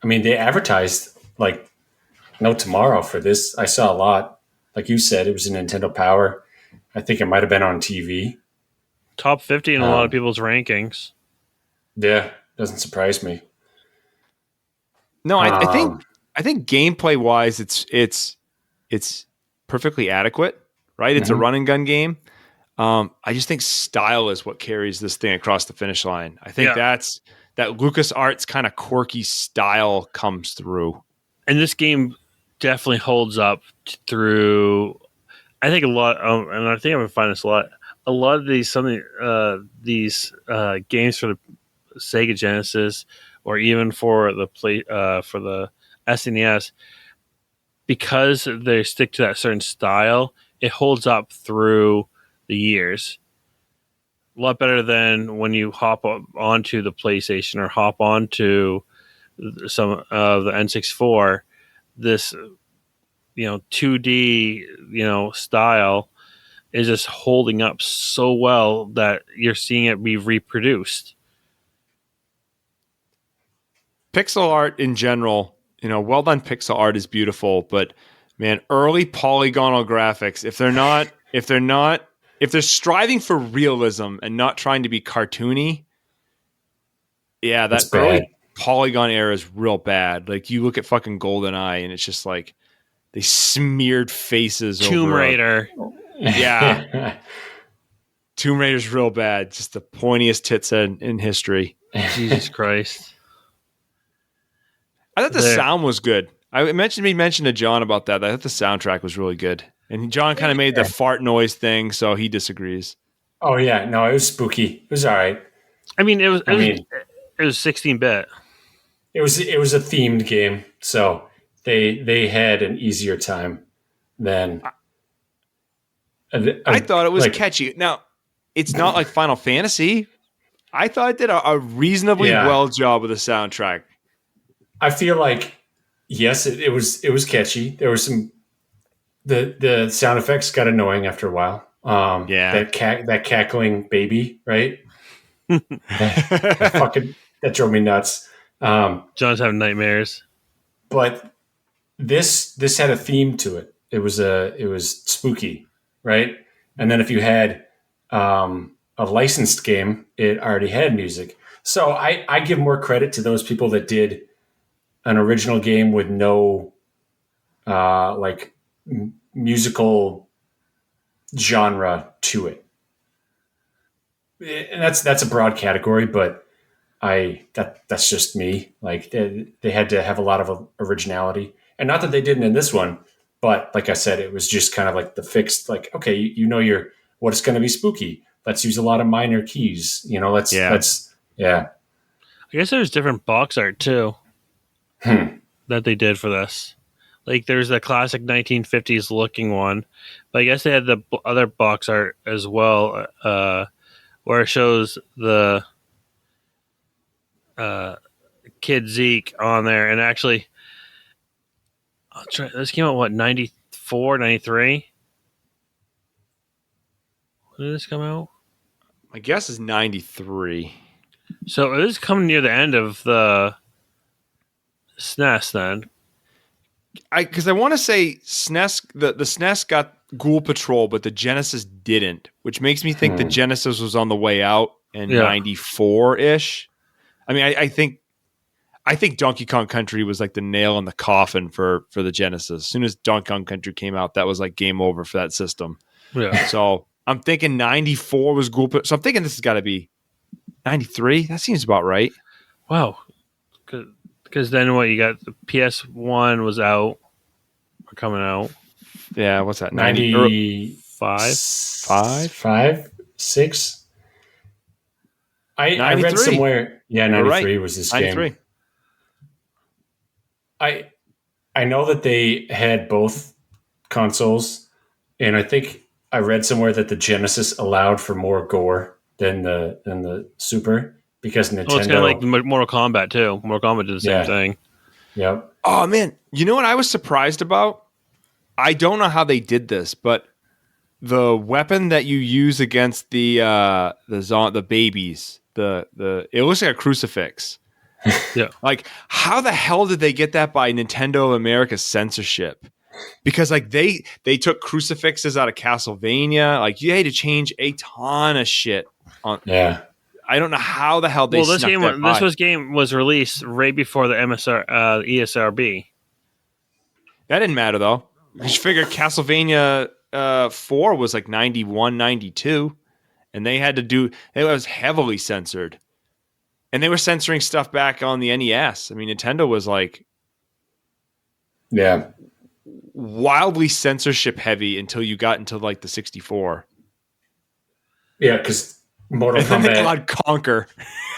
I mean, they advertised like no tomorrow for this. I saw a lot. Like you said, it was in Nintendo Power. I think it might have been on TV. Top 50 in a lot of people's rankings. Yeah, doesn't surprise me. No, I think gameplay wise, it's perfectly adequate, right? It's a run and gun game. I just think style is what carries this thing across the finish line. I think that LucasArts kind of quirky style comes through. And this game definitely holds up through, I think a lot, and I think I'm going to find this a lot of these, games for the Sega Genesis or even for the SNES, because they stick to that certain style, it holds up through the years. A lot better than when you hop onto the PlayStation or hop onto some of the N64. This, 2D, style is just holding up so well that you're seeing it be reproduced. Pixel art in general, well done pixel art is beautiful, but man, early polygonal graphics, if they're striving for realism and not trying to be cartoony, that's Polygon era is real bad. Like you look at fucking GoldenEye and it's just like they smeared faces Tomb over Raider. Yeah. Tomb Raider's real bad. Just the pointiest tits in history. Jesus Christ. I thought the sound was good. I mentioned to John about that. I thought the soundtrack was really good. And John kind of made the fart noise thing, so he disagrees. Oh yeah, no, it was spooky. It was all right. I mean, it was 16-bit. It was a themed game, so they had an easier time than. I thought it was catchy. Now, it's not like Final Fantasy. I thought it did a reasonably well job with the soundtrack. I feel like yes, it was catchy. There was some the sound effects got annoying after a while. That cackling baby, right? that drove me nuts. John's having nightmares. But this had a theme to it. It was spooky, right? And then if you had a licensed game, it already had music. So I give more credit to those people that did an original game with no musical genre to it. And that's a broad category, but that's just me. Like they had to have a lot of originality, and not that they didn't in this one, but like I said, it was just kind of like the fixed, like, okay, what it's going to be spooky. Let's use a lot of minor keys. Let's. I guess there's different box art too that they did for this. Like there's the classic 1950s looking one, but I guess they had the other box art as well, where it shows the kid Zeke on there. And actually, this came out, 94, 93? When did this come out? My guess is 93. So it is coming near the end of the SNES then. Because I want to say SNES, the SNES got Ghoul Patrol, but the Genesis didn't, which makes me think the Genesis was on the way out in 94-ish. I mean, I think Donkey Kong Country was like the nail in the coffin for the Genesis. As soon as Donkey Kong Country came out, that was like game over for that system. Yeah. So I'm thinking 94 was Ghoul Patrol. So I'm thinking this has got to be 93. That seems about right. Wow. Because then what, you got the PS1 was out, or coming out. Yeah, what's that? 95? 5? 6? I read somewhere. Yeah, 93 was this 93. Game. I know that they had both consoles, and I think I read somewhere that the Genesis allowed for more gore than the Super, because Nintendo. Well, it's kind of like Mortal Kombat too. Mortal Kombat did the same thing. Yep. Oh man, you know what I was surprised about? I don't know how they did this, but the weapon that you use against the babies, it looks like a crucifix. Yeah. Like, how the hell did they get that by Nintendo of America censorship? Because like they took crucifixes out of Castlevania. Like you had to change a ton of shit on. Yeah. I don't know how the hell they. Well, this game was released right before the ESRB. That didn't matter though. You figure Castlevania 4 was like 91, 92, and they had to do. It was heavily censored, and they were censoring stuff back on the NES. I mean, Nintendo was like, wildly censorship heavy until you got into like the 64. Yeah, because Mortal Kombat. Then they got Conquer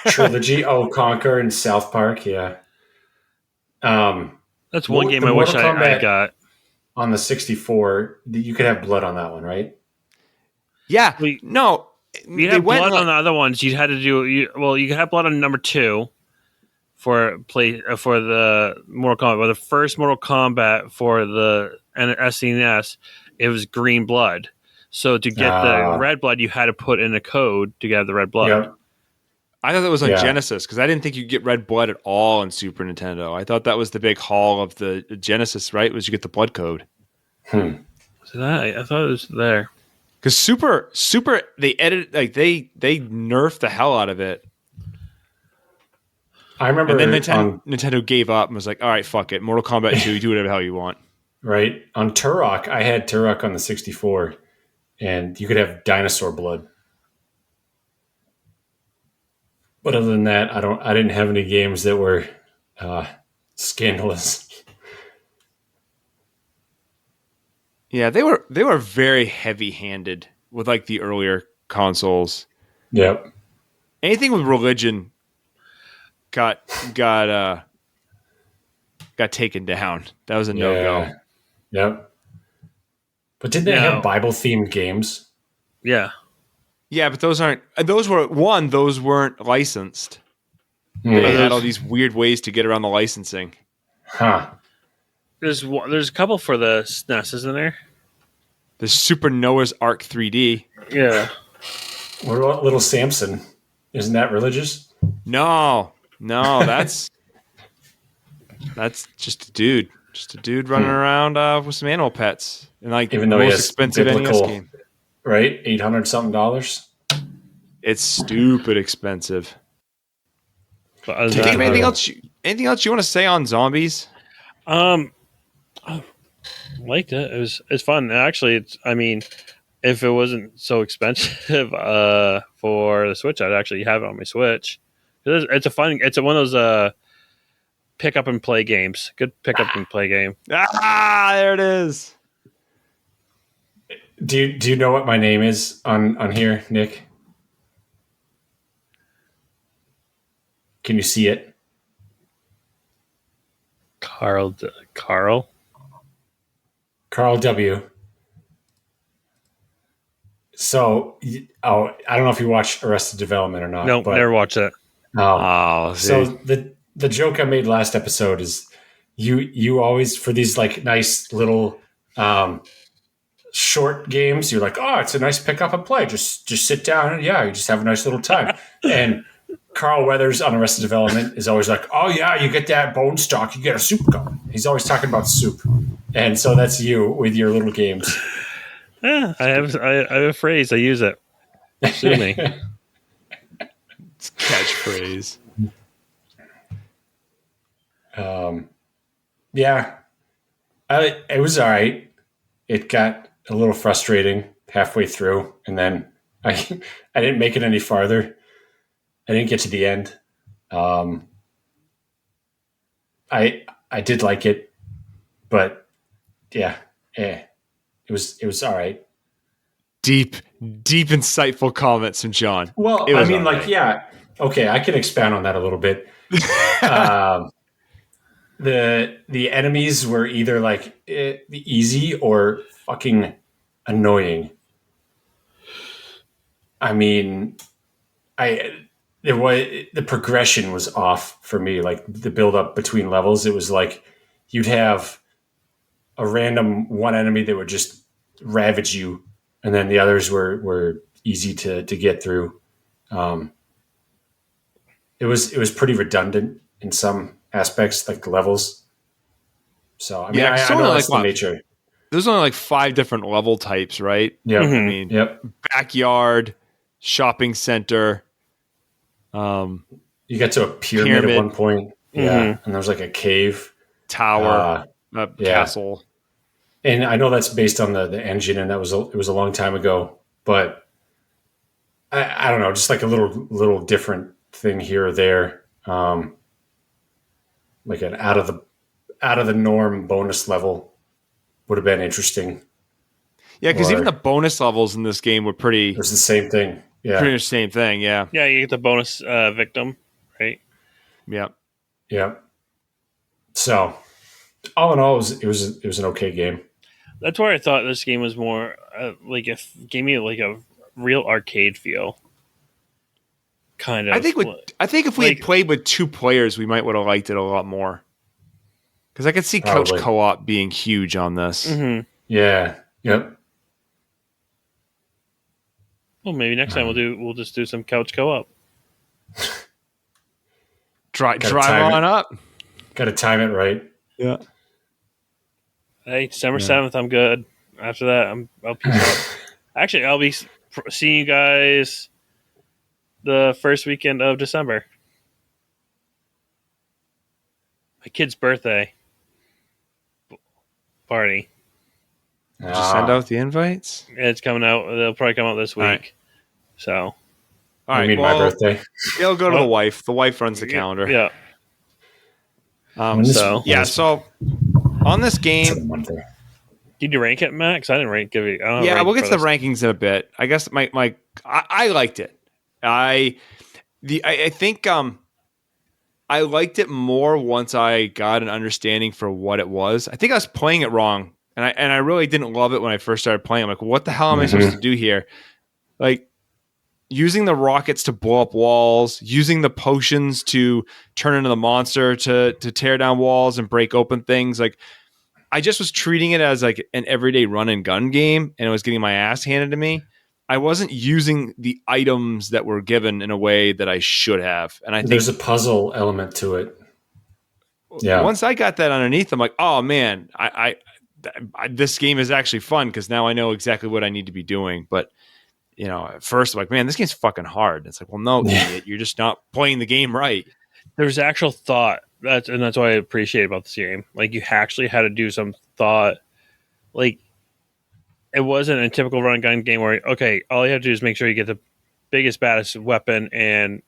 trilogy. Oh, Conquer and South Park. Yeah. That's one game I wish I got. On the 64, you could have blood on that one, right? Yeah. No. You had blood on the other ones. You had to do. You could have blood on number 2 for the Mortal Kombat. But the first Mortal Kombat for the SNES, it was green blood. So to get the red blood, you had to put in a code to get the red blood. Yep. I thought that was on Genesis, because I didn't think you could get red blood at all on Super Nintendo. I thought that was the big haul of the Genesis, right? Was you get the blood code. Was it that? I thought it was there. Because Super, they edited, like they nerfed the hell out of it. I remember And then Nintendo gave up and was like, all right, fuck it. Mortal Kombat 2, do whatever the hell you want. right on Turok. I had Turok on the 64, and you could have dinosaur blood. But other than that, I didn't have any games that were scandalous. Yeah, they were very heavy-handed with like the earlier consoles. Yep. Anything with religion got taken down. That was a no-go. Yep. But didn't they have Bible-themed games? Yeah. Yeah, but those weren't licensed. They had all these weird ways to get around the licensing. Huh. There's a couple for the SNES, isn't there? The Super Noah's Ark 3D. Yeah. What about Little Samson? Isn't that religious? No, that's just a dude. Just a dude running around with some animal pets. And like Even though most he has expensive NES game. Right? $800 something. It's stupid expensive. But Do you think of anything else you want to say on zombies? I liked it. It's fun. Actually, if it wasn't so expensive for the Switch, I'd actually have it on my Switch. It's one of those pick up and play games. Good pick up and play game. There it is. Do you know what my name is on here, Nick? Can you see it? Carl W. So, I don't know if you watched Arrested Development or not. No, but, never watched it. So the joke I made last episode is you always, for these like nice little short games, you're like, oh, it's a nice pick up and play. Just sit down and you just have a nice little time. And Carl Weathers on Arrested Development is always like, oh yeah, you get that bone stock, you get a soup going. He's always talking about soup. And so that's you with your little games. Yeah, I have a phrase. I use it. Sue me. It's catchphrase. It was all right. It got a little frustrating halfway through, and then I didn't make it any farther. I didn't get to the end. I did like it, but it was all right. Deep, insightful comments from John. Well, I mean, okay, I can expand on that a little bit. The enemies were either like easy or fucking annoying. I mean, the progression was off for me. Like the build up between levels, it was like you'd have a random one enemy that would just ravage you, and then the others were easy to get through. It was pretty redundant in some aspects, like the levels. So I mean, I know that's the nature. There's only like 5 different level types, right? Yeah, I mean, backyard, shopping center. You get to a pyramid at one point, and there's like a cave, tower, castle. And I know that's based on the engine, and it was a long time ago, but I don't know, just like a little different thing here or there, like an out of the norm bonus level would have been interesting. Yeah, because even the bonus levels in this game were pretty. It was the same thing. Yeah, pretty much the same thing. Yeah. Yeah, you get the bonus victim, right? Yeah. Yeah. So, all in all, it was an okay game. That's where I thought this game was more gave me like a real arcade feel. Kind of. I think if we had played with 2 players, we might would have liked it a lot more. Because I could see couch co-op being huge on this. Mm-hmm. Yeah. Yep. Well, maybe next time we'll just do some couch co-op. Drive on up. Got to time it right. Yeah. Hey, December 7th, I'm good. After that, I'll peace out. Actually, I'll be seeing you guys the first weekend of December. My kid's birthday party. Did you send out the invites? It's coming out. They'll probably come out this week. right. So, All I right. mean, my birthday. It'll go to the Oh. wife. The wife runs the calendar. Yeah. When is- So- when is- So on this it's game, a month. Did you rank it, Max? I didn't rank. yeah, we'll get to the rankings in a bit. I guess I liked it. I think I liked it more once I got an understanding for what it was. I think I was playing it wrong, and I really didn't love it when I first started playing. I'm like, what the hell am I supposed to do here? Like using the rockets to blow up walls, using the potions to turn into the monster to tear down walls and break open things. Like I just was treating it as like an everyday run and gun game, and it was getting my ass handed to me. I wasn't using the items that were given in a way that I should have. And I think There's a puzzle element to it. Yeah. once I got that underneath, I'm like, oh man, this game is actually fun because now I know exactly what I need to be doing. But at first, I'm like, man, this game's fucking hard. It's like, well, no, idiot, you're just not playing the game right. There's actual thought. That's what I appreciate about this game. Like you actually had to do some thought. Like it wasn't a typical run and gun game where okay, all you have to do is make sure you get the biggest, baddest weapon and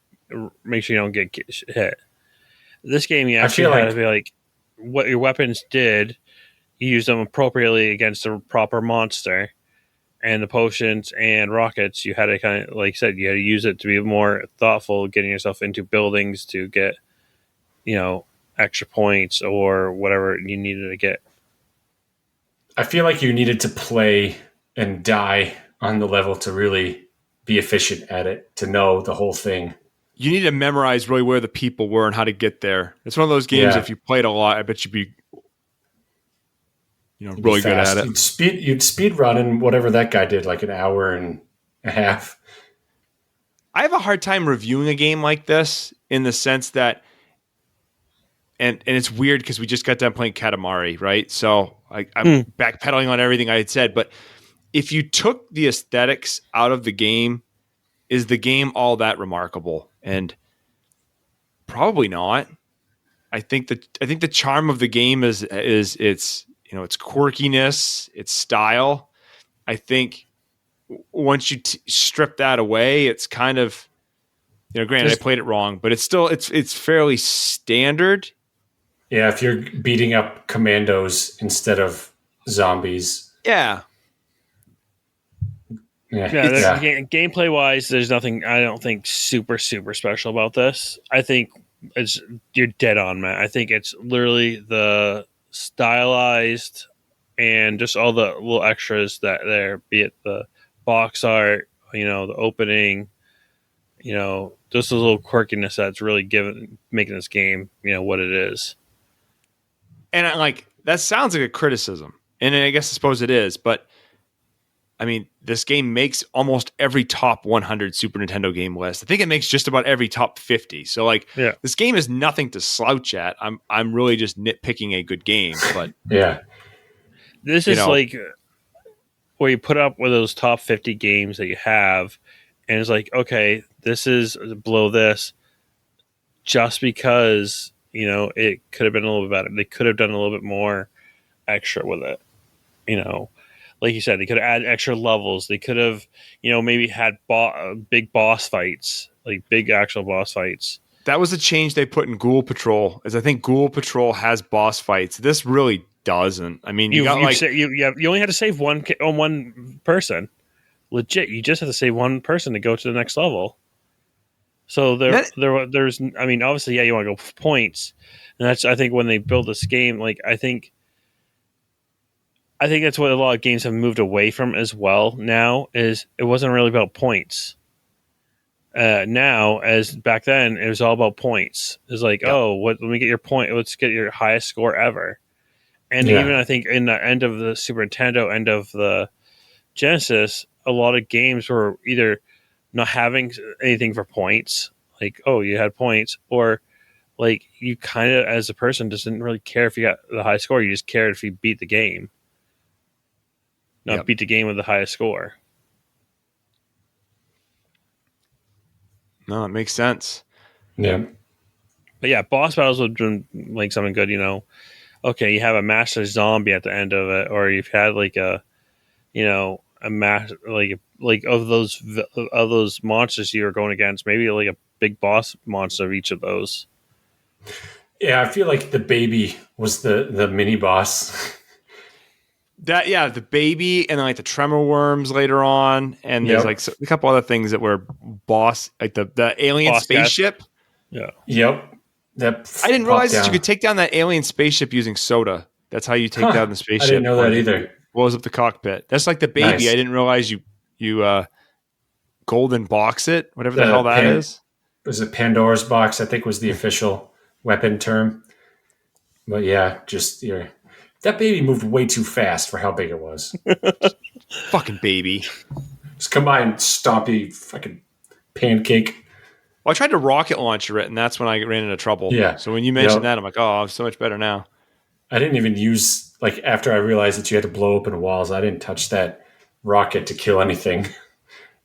make sure you don't get hit. This game, you actually had to be like, what your weapons did, you use them appropriately against the proper monster, and the potions and rockets, you had to kind of, like I said, you had to use it to be more thoughtful, getting yourself into buildings to get, extra points or whatever you needed to get. I feel like you needed to play and die on the level to really be efficient at it, to know the whole thing. You need to memorize really where the people were and how to get there. It's one of those games. Yeah. If you played a lot, I bet you'd be, really good at it. You'd speed run, and whatever that guy did, like an hour and a half. I have a hard time reviewing a game like this in the sense that, and it's weird because we just got done playing Katamari, right? So I'm backpedaling on everything I had said. But if you took the aesthetics out of the game, is the game all that remarkable? And probably not. I think the charm of the game is its its quirkiness, its style. I think once you strip that away, it's kind of granted I played it wrong, but it's still it's fairly standard. Yeah, if you're beating up commandos instead of zombies. Yeah. Gameplay wise, there's nothing I don't think super special about this. I think you're dead on, Matt. I think it's literally the stylized and just all the little extras that there, be it the box art, the opening, just a little quirkiness that's really making this game, what it is. And that sounds like a criticism, and I suppose it is, but I mean, this game makes almost every top 100 Super Nintendo game list. I think it makes just about every top 50. So this game is nothing to slouch at. I'm really just nitpicking a good game, but yeah, this is like where you put up with those top 50 games that you have, and it's like, okay, this is below this, just because it could have been a little bit better. They could have done a little bit more extra with it, Like you said, they could have added extra levels. They could have, maybe had big boss fights, like big actual boss fights. That was a change they put in Ghoul Patrol. Is I think Ghoul Patrol has boss fights. This really doesn't. I mean, you only had to save one person. Legit, you just have to save one person to go to the next level. So there's. I mean, obviously, yeah, you want to go for points, and that's I think when they build this game, I think that's what a lot of games have moved away from as well. Now is it wasn't really about points. Now, as back then, it was all about points. It's like, let me get your point. Let's get your highest score ever. And even I think in the end of the Super Nintendo, end of the Genesis, a lot of games were either not having anything for points, like, oh, you had points, or like you kind of, as a person, just didn't really care if you got the high score. You just cared if you beat the game. Beat the game with the highest score. No, it makes sense. Yeah. But yeah, boss battles would have been like something good. Okay, you have a master zombie at the end of it, or you've had like a mass like of those monsters you're going against. Maybe like a big boss monster of each of those. Yeah, I feel like the baby was the mini boss. The baby, and then like the tremor worms later on, and there's like a couple other things that were boss, like the alien Boss spaceship. Yeah. Yep. I didn't realize that you could take down that alien spaceship using soda. That's how you take down the spaceship. I didn't know that either. Blows up the cockpit. That's like the baby. Nice. I didn't realize you golden box it, whatever the hell that is. It was a Pandora's box, I think was the official weapon term. But yeah, that baby moved way too fast for how big it was. Fucking baby. Just combined stompy fucking pancake. Well, I tried to rocket launcher it, and that's when I ran into trouble. Yeah. So when you mentioned that, I'm like, oh, I'm so much better now. I didn't even use, like, after I realized that you had to blow open walls, I didn't touch that rocket to kill anything.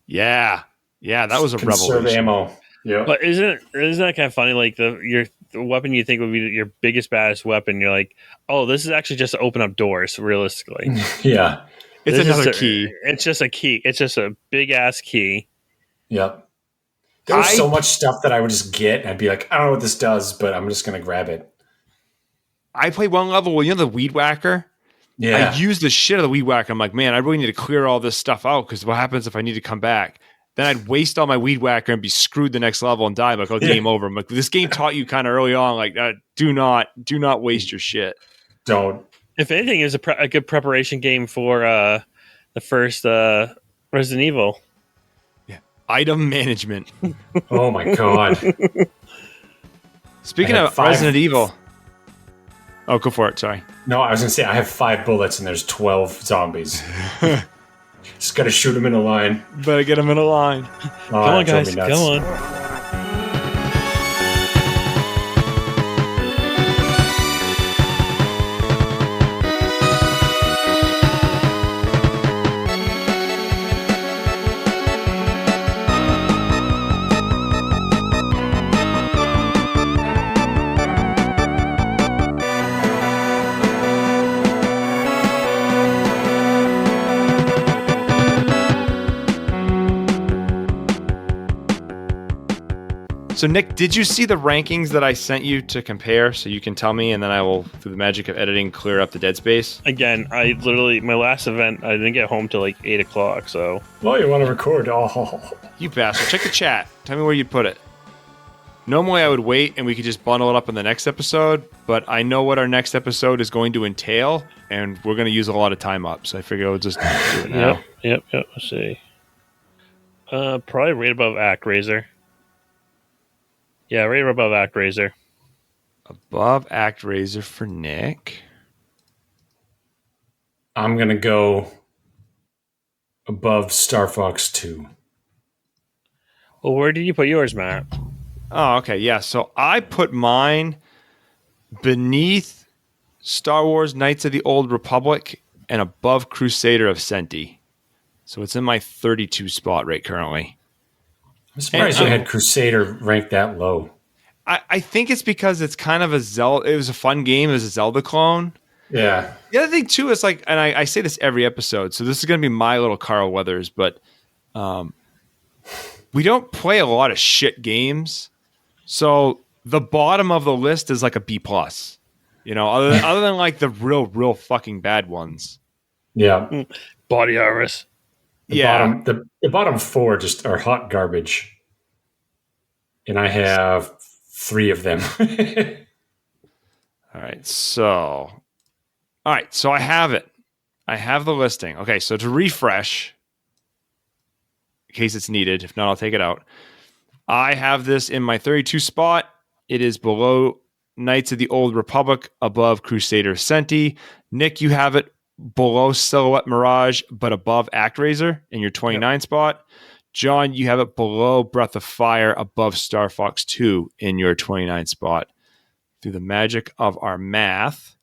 Yeah. Yeah, that was a Conserve revolution. ammo. Yeah. But isn't that kind of funny? Like the weapon you think would be your biggest, baddest weapon, you're like, oh, this is actually just to open up doors, realistically. Yeah. It's another key. It's just a key. It's just a big-ass key. Yep. There was so much stuff that I would just get, and I'd be like, I don't know what this does, but I'm just going to grab it. I played one level with, the weed whacker? Yeah. I used the shit of the weed whacker. I'm like, man, I really need to clear all this stuff out, because what happens if I need to come back? Then I'd waste all my weed whacker and be screwed the next level and die. I'm like, oh, game over. I'm like, this game taught you kind of early on, like, do not waste your shit. Don't. If anything, it was a good preparation game for the first Resident Evil. Yeah. Item management. Oh my God. Speaking of Resident Evil. Oh, go for it. Sorry. No, I was going to say, I have 5 bullets and there's 12 zombies. Just got to shoot them in a line. Better get them in a line. Come on, guys. Come on. So, Nick, did you see the rankings that I sent you to compare so you can tell me, and then I will, through the magic of editing, clear up the dead space? Again, I literally, my last event, I didn't get home till like 8 o'clock, so. Well, you want to record. Oh. You bastard. Check the chat. Tell me where you'd put it. Normally, I would wait and we could just bundle it up in the next episode, but I know what our next episode is going to entail, and we're going to use a lot of time up, so I figure I'll just do it now. Yep. Let's see. Probably right above ActRaiser. Yeah, right above ActRaiser. Above ActRaiser for Nick. I'm going to go above Star Fox 2. Well, where did you put yours, Matt? Oh, okay. Yeah, so I put mine beneath Star Wars Knights of the Old Republic and above Crusader of Senti. So it's in my 32 spot right currently. I'm surprised you had Crusader ranked that low. I think it's because it's kind of a Zelda. It was a fun game. It was a Zelda clone. Yeah. The other thing too is like, and I say this every episode, so this is going to be my little Carl Weathers, but we don't play a lot of shit games. So the bottom of the list is like a B+. Other than like the real fucking bad ones. Yeah. Body Harvest. The bottom 4 just are hot garbage. And I have 3 of them. All right. So I have it. I have the listing. Okay. So to refresh, in case it's needed, if not, I'll take it out. I have this in my 32 spot. It is below Knights of the Old Republic, above Crusader Senti. Nick, you have it below Silhouette Mirage, but above ActRaiser in your 29 spot. John, you have it below Breath of Fire, above Star Fox 2 in your 29 spot. Through the magic of our math,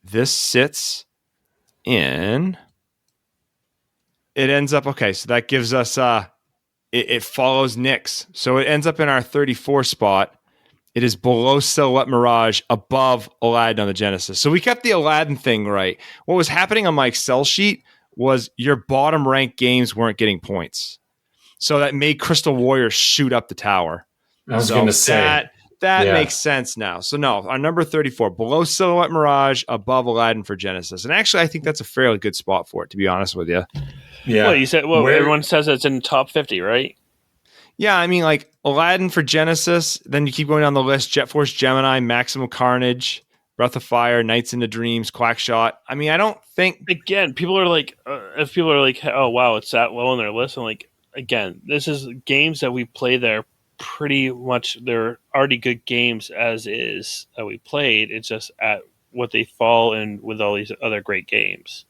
this sits in... It ends up... Okay, so that gives us... It follows Nick's. So it ends up in our 34 spot. It is below Silhouette Mirage, above Aladdin on the Genesis. So we kept the Aladdin thing right. What was happening on my Excel sheet was your bottom ranked games weren't getting points. So that made Crystal Warriors shoot up the tower. I was going to say. That makes sense now. So no, our number 34, below Silhouette Mirage, above Aladdin for Genesis. And actually, I think that's a fairly good spot for it, to be honest with you. Yeah. Well, you said, everyone says it's in top 50, right? Yeah, I mean, like Aladdin for Genesis, then you keep going down the list, Jet Force Gemini, Maximum Carnage, Breath of Fire, Nights into Dreams, Quackshot. I mean, I don't think... Again, people are like, if people are like, oh, wow, it's that low on their list, I'm like, again, this is games that we play there pretty much, they're already good games as is that we played. It's just at what they fall in with all these other great games.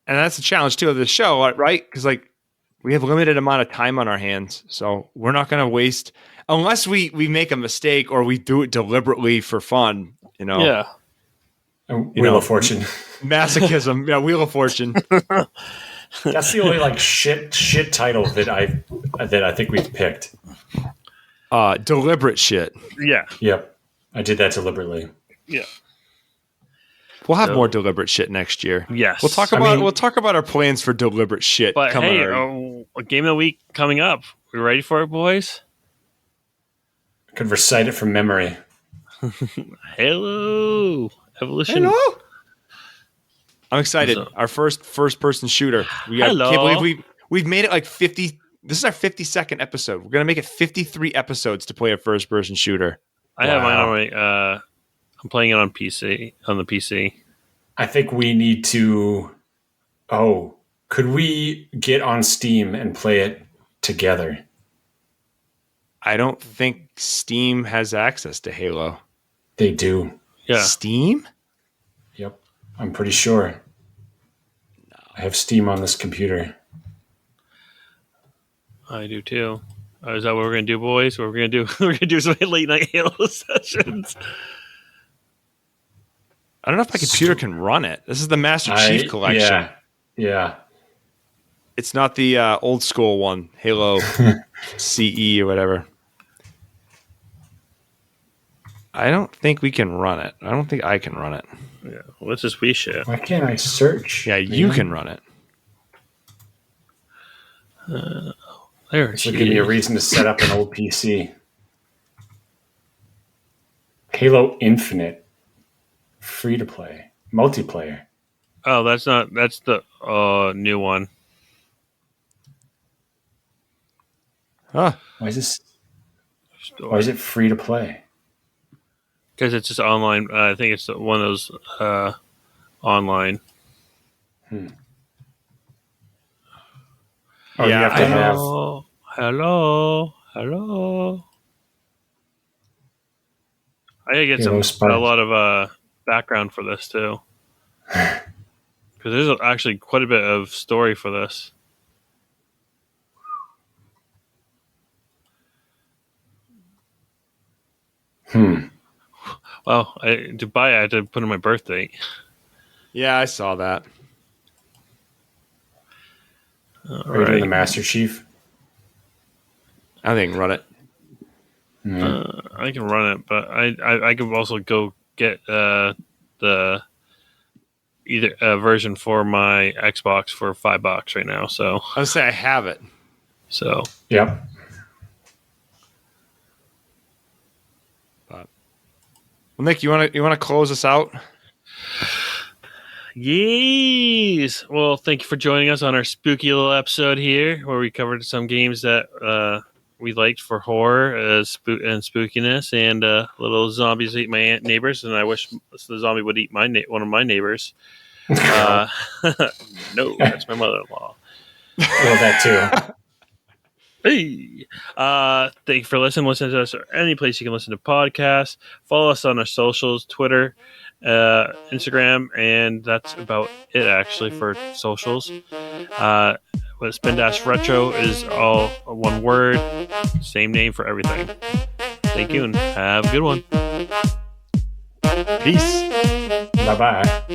And that's the challenge, too, of the show, right? Because, like, we have a limited amount of time on our hands, so we're not going to waste, unless we make a mistake or we do it deliberately for fun, you know? Yeah. Wheel of Fortune. Masochism. Yeah, Wheel of Fortune. That's the only like shit title that I think we've picked. Deliberate shit. Yeah. Yep. I did that deliberately. Yeah. We'll have more deliberate shit next year. Yes. We'll talk about our plans for deliberate shit. But hey, a game of the week coming up. We ready for it, boys? I could recite it from memory. Halo Evolution. Hello. I'm excited. Our first person shooter. Can't believe we've made it like 50. This is our 52nd episode. We're gonna make it 53 episodes to play a first person shooter. I have mine on my. I'm playing it on PC. On the PC. I think we need to. Oh, could we get on Steam and play it together? I don't think Steam has access to Halo. They do. Yeah. Steam? Yep. I'm pretty sure. No. I have Steam on this computer. I do too. Is that what we're gonna do, boys? What we're gonna do? We're gonna do some late night Halo sessions. I don't know if my computer can run it. This is the Master Chief Collection. Yeah. It's not the old school one, Halo CE or whatever. I don't think we can run it. I don't think I can run it. Yeah, well, let's just shit. Why can't I search? Yeah, you can run it. There this will give me a reason to set up an old PC. Halo Infinite, free to play, multiplayer. Oh, that's the new one. Huh. Why is it free to play? Because it's just online. I think it's one of those online. Oh, yeah, you have to have. Hello. I gotta get a lot of background for this too, because there's actually quite a bit of story for this. Well, to buy it, I had to put in my birth date. Yeah, I saw that. Are you doing the Master Chief? I think run it. I can run it, but I could also go get the version for my Xbox for $5 right now. So I would say I have it. So yep. Well, Nick, you want to close us out? Yes. Well, thank you for joining us on our spooky little episode here, where we covered some games that we liked for horror and spookiness, and little zombies eat my neighbors, and I wish the zombie would eat one of my neighbors. No, that's my mother-in-law. Well, that too. Hey, thank you for listening. Listen to us any place you can listen to podcasts. Follow us on our socials, Twitter, Instagram, and that's about it actually for socials. With Spindash Retro is all one word, same name for everything. Thank you and have a good one. Peace. Bye-bye.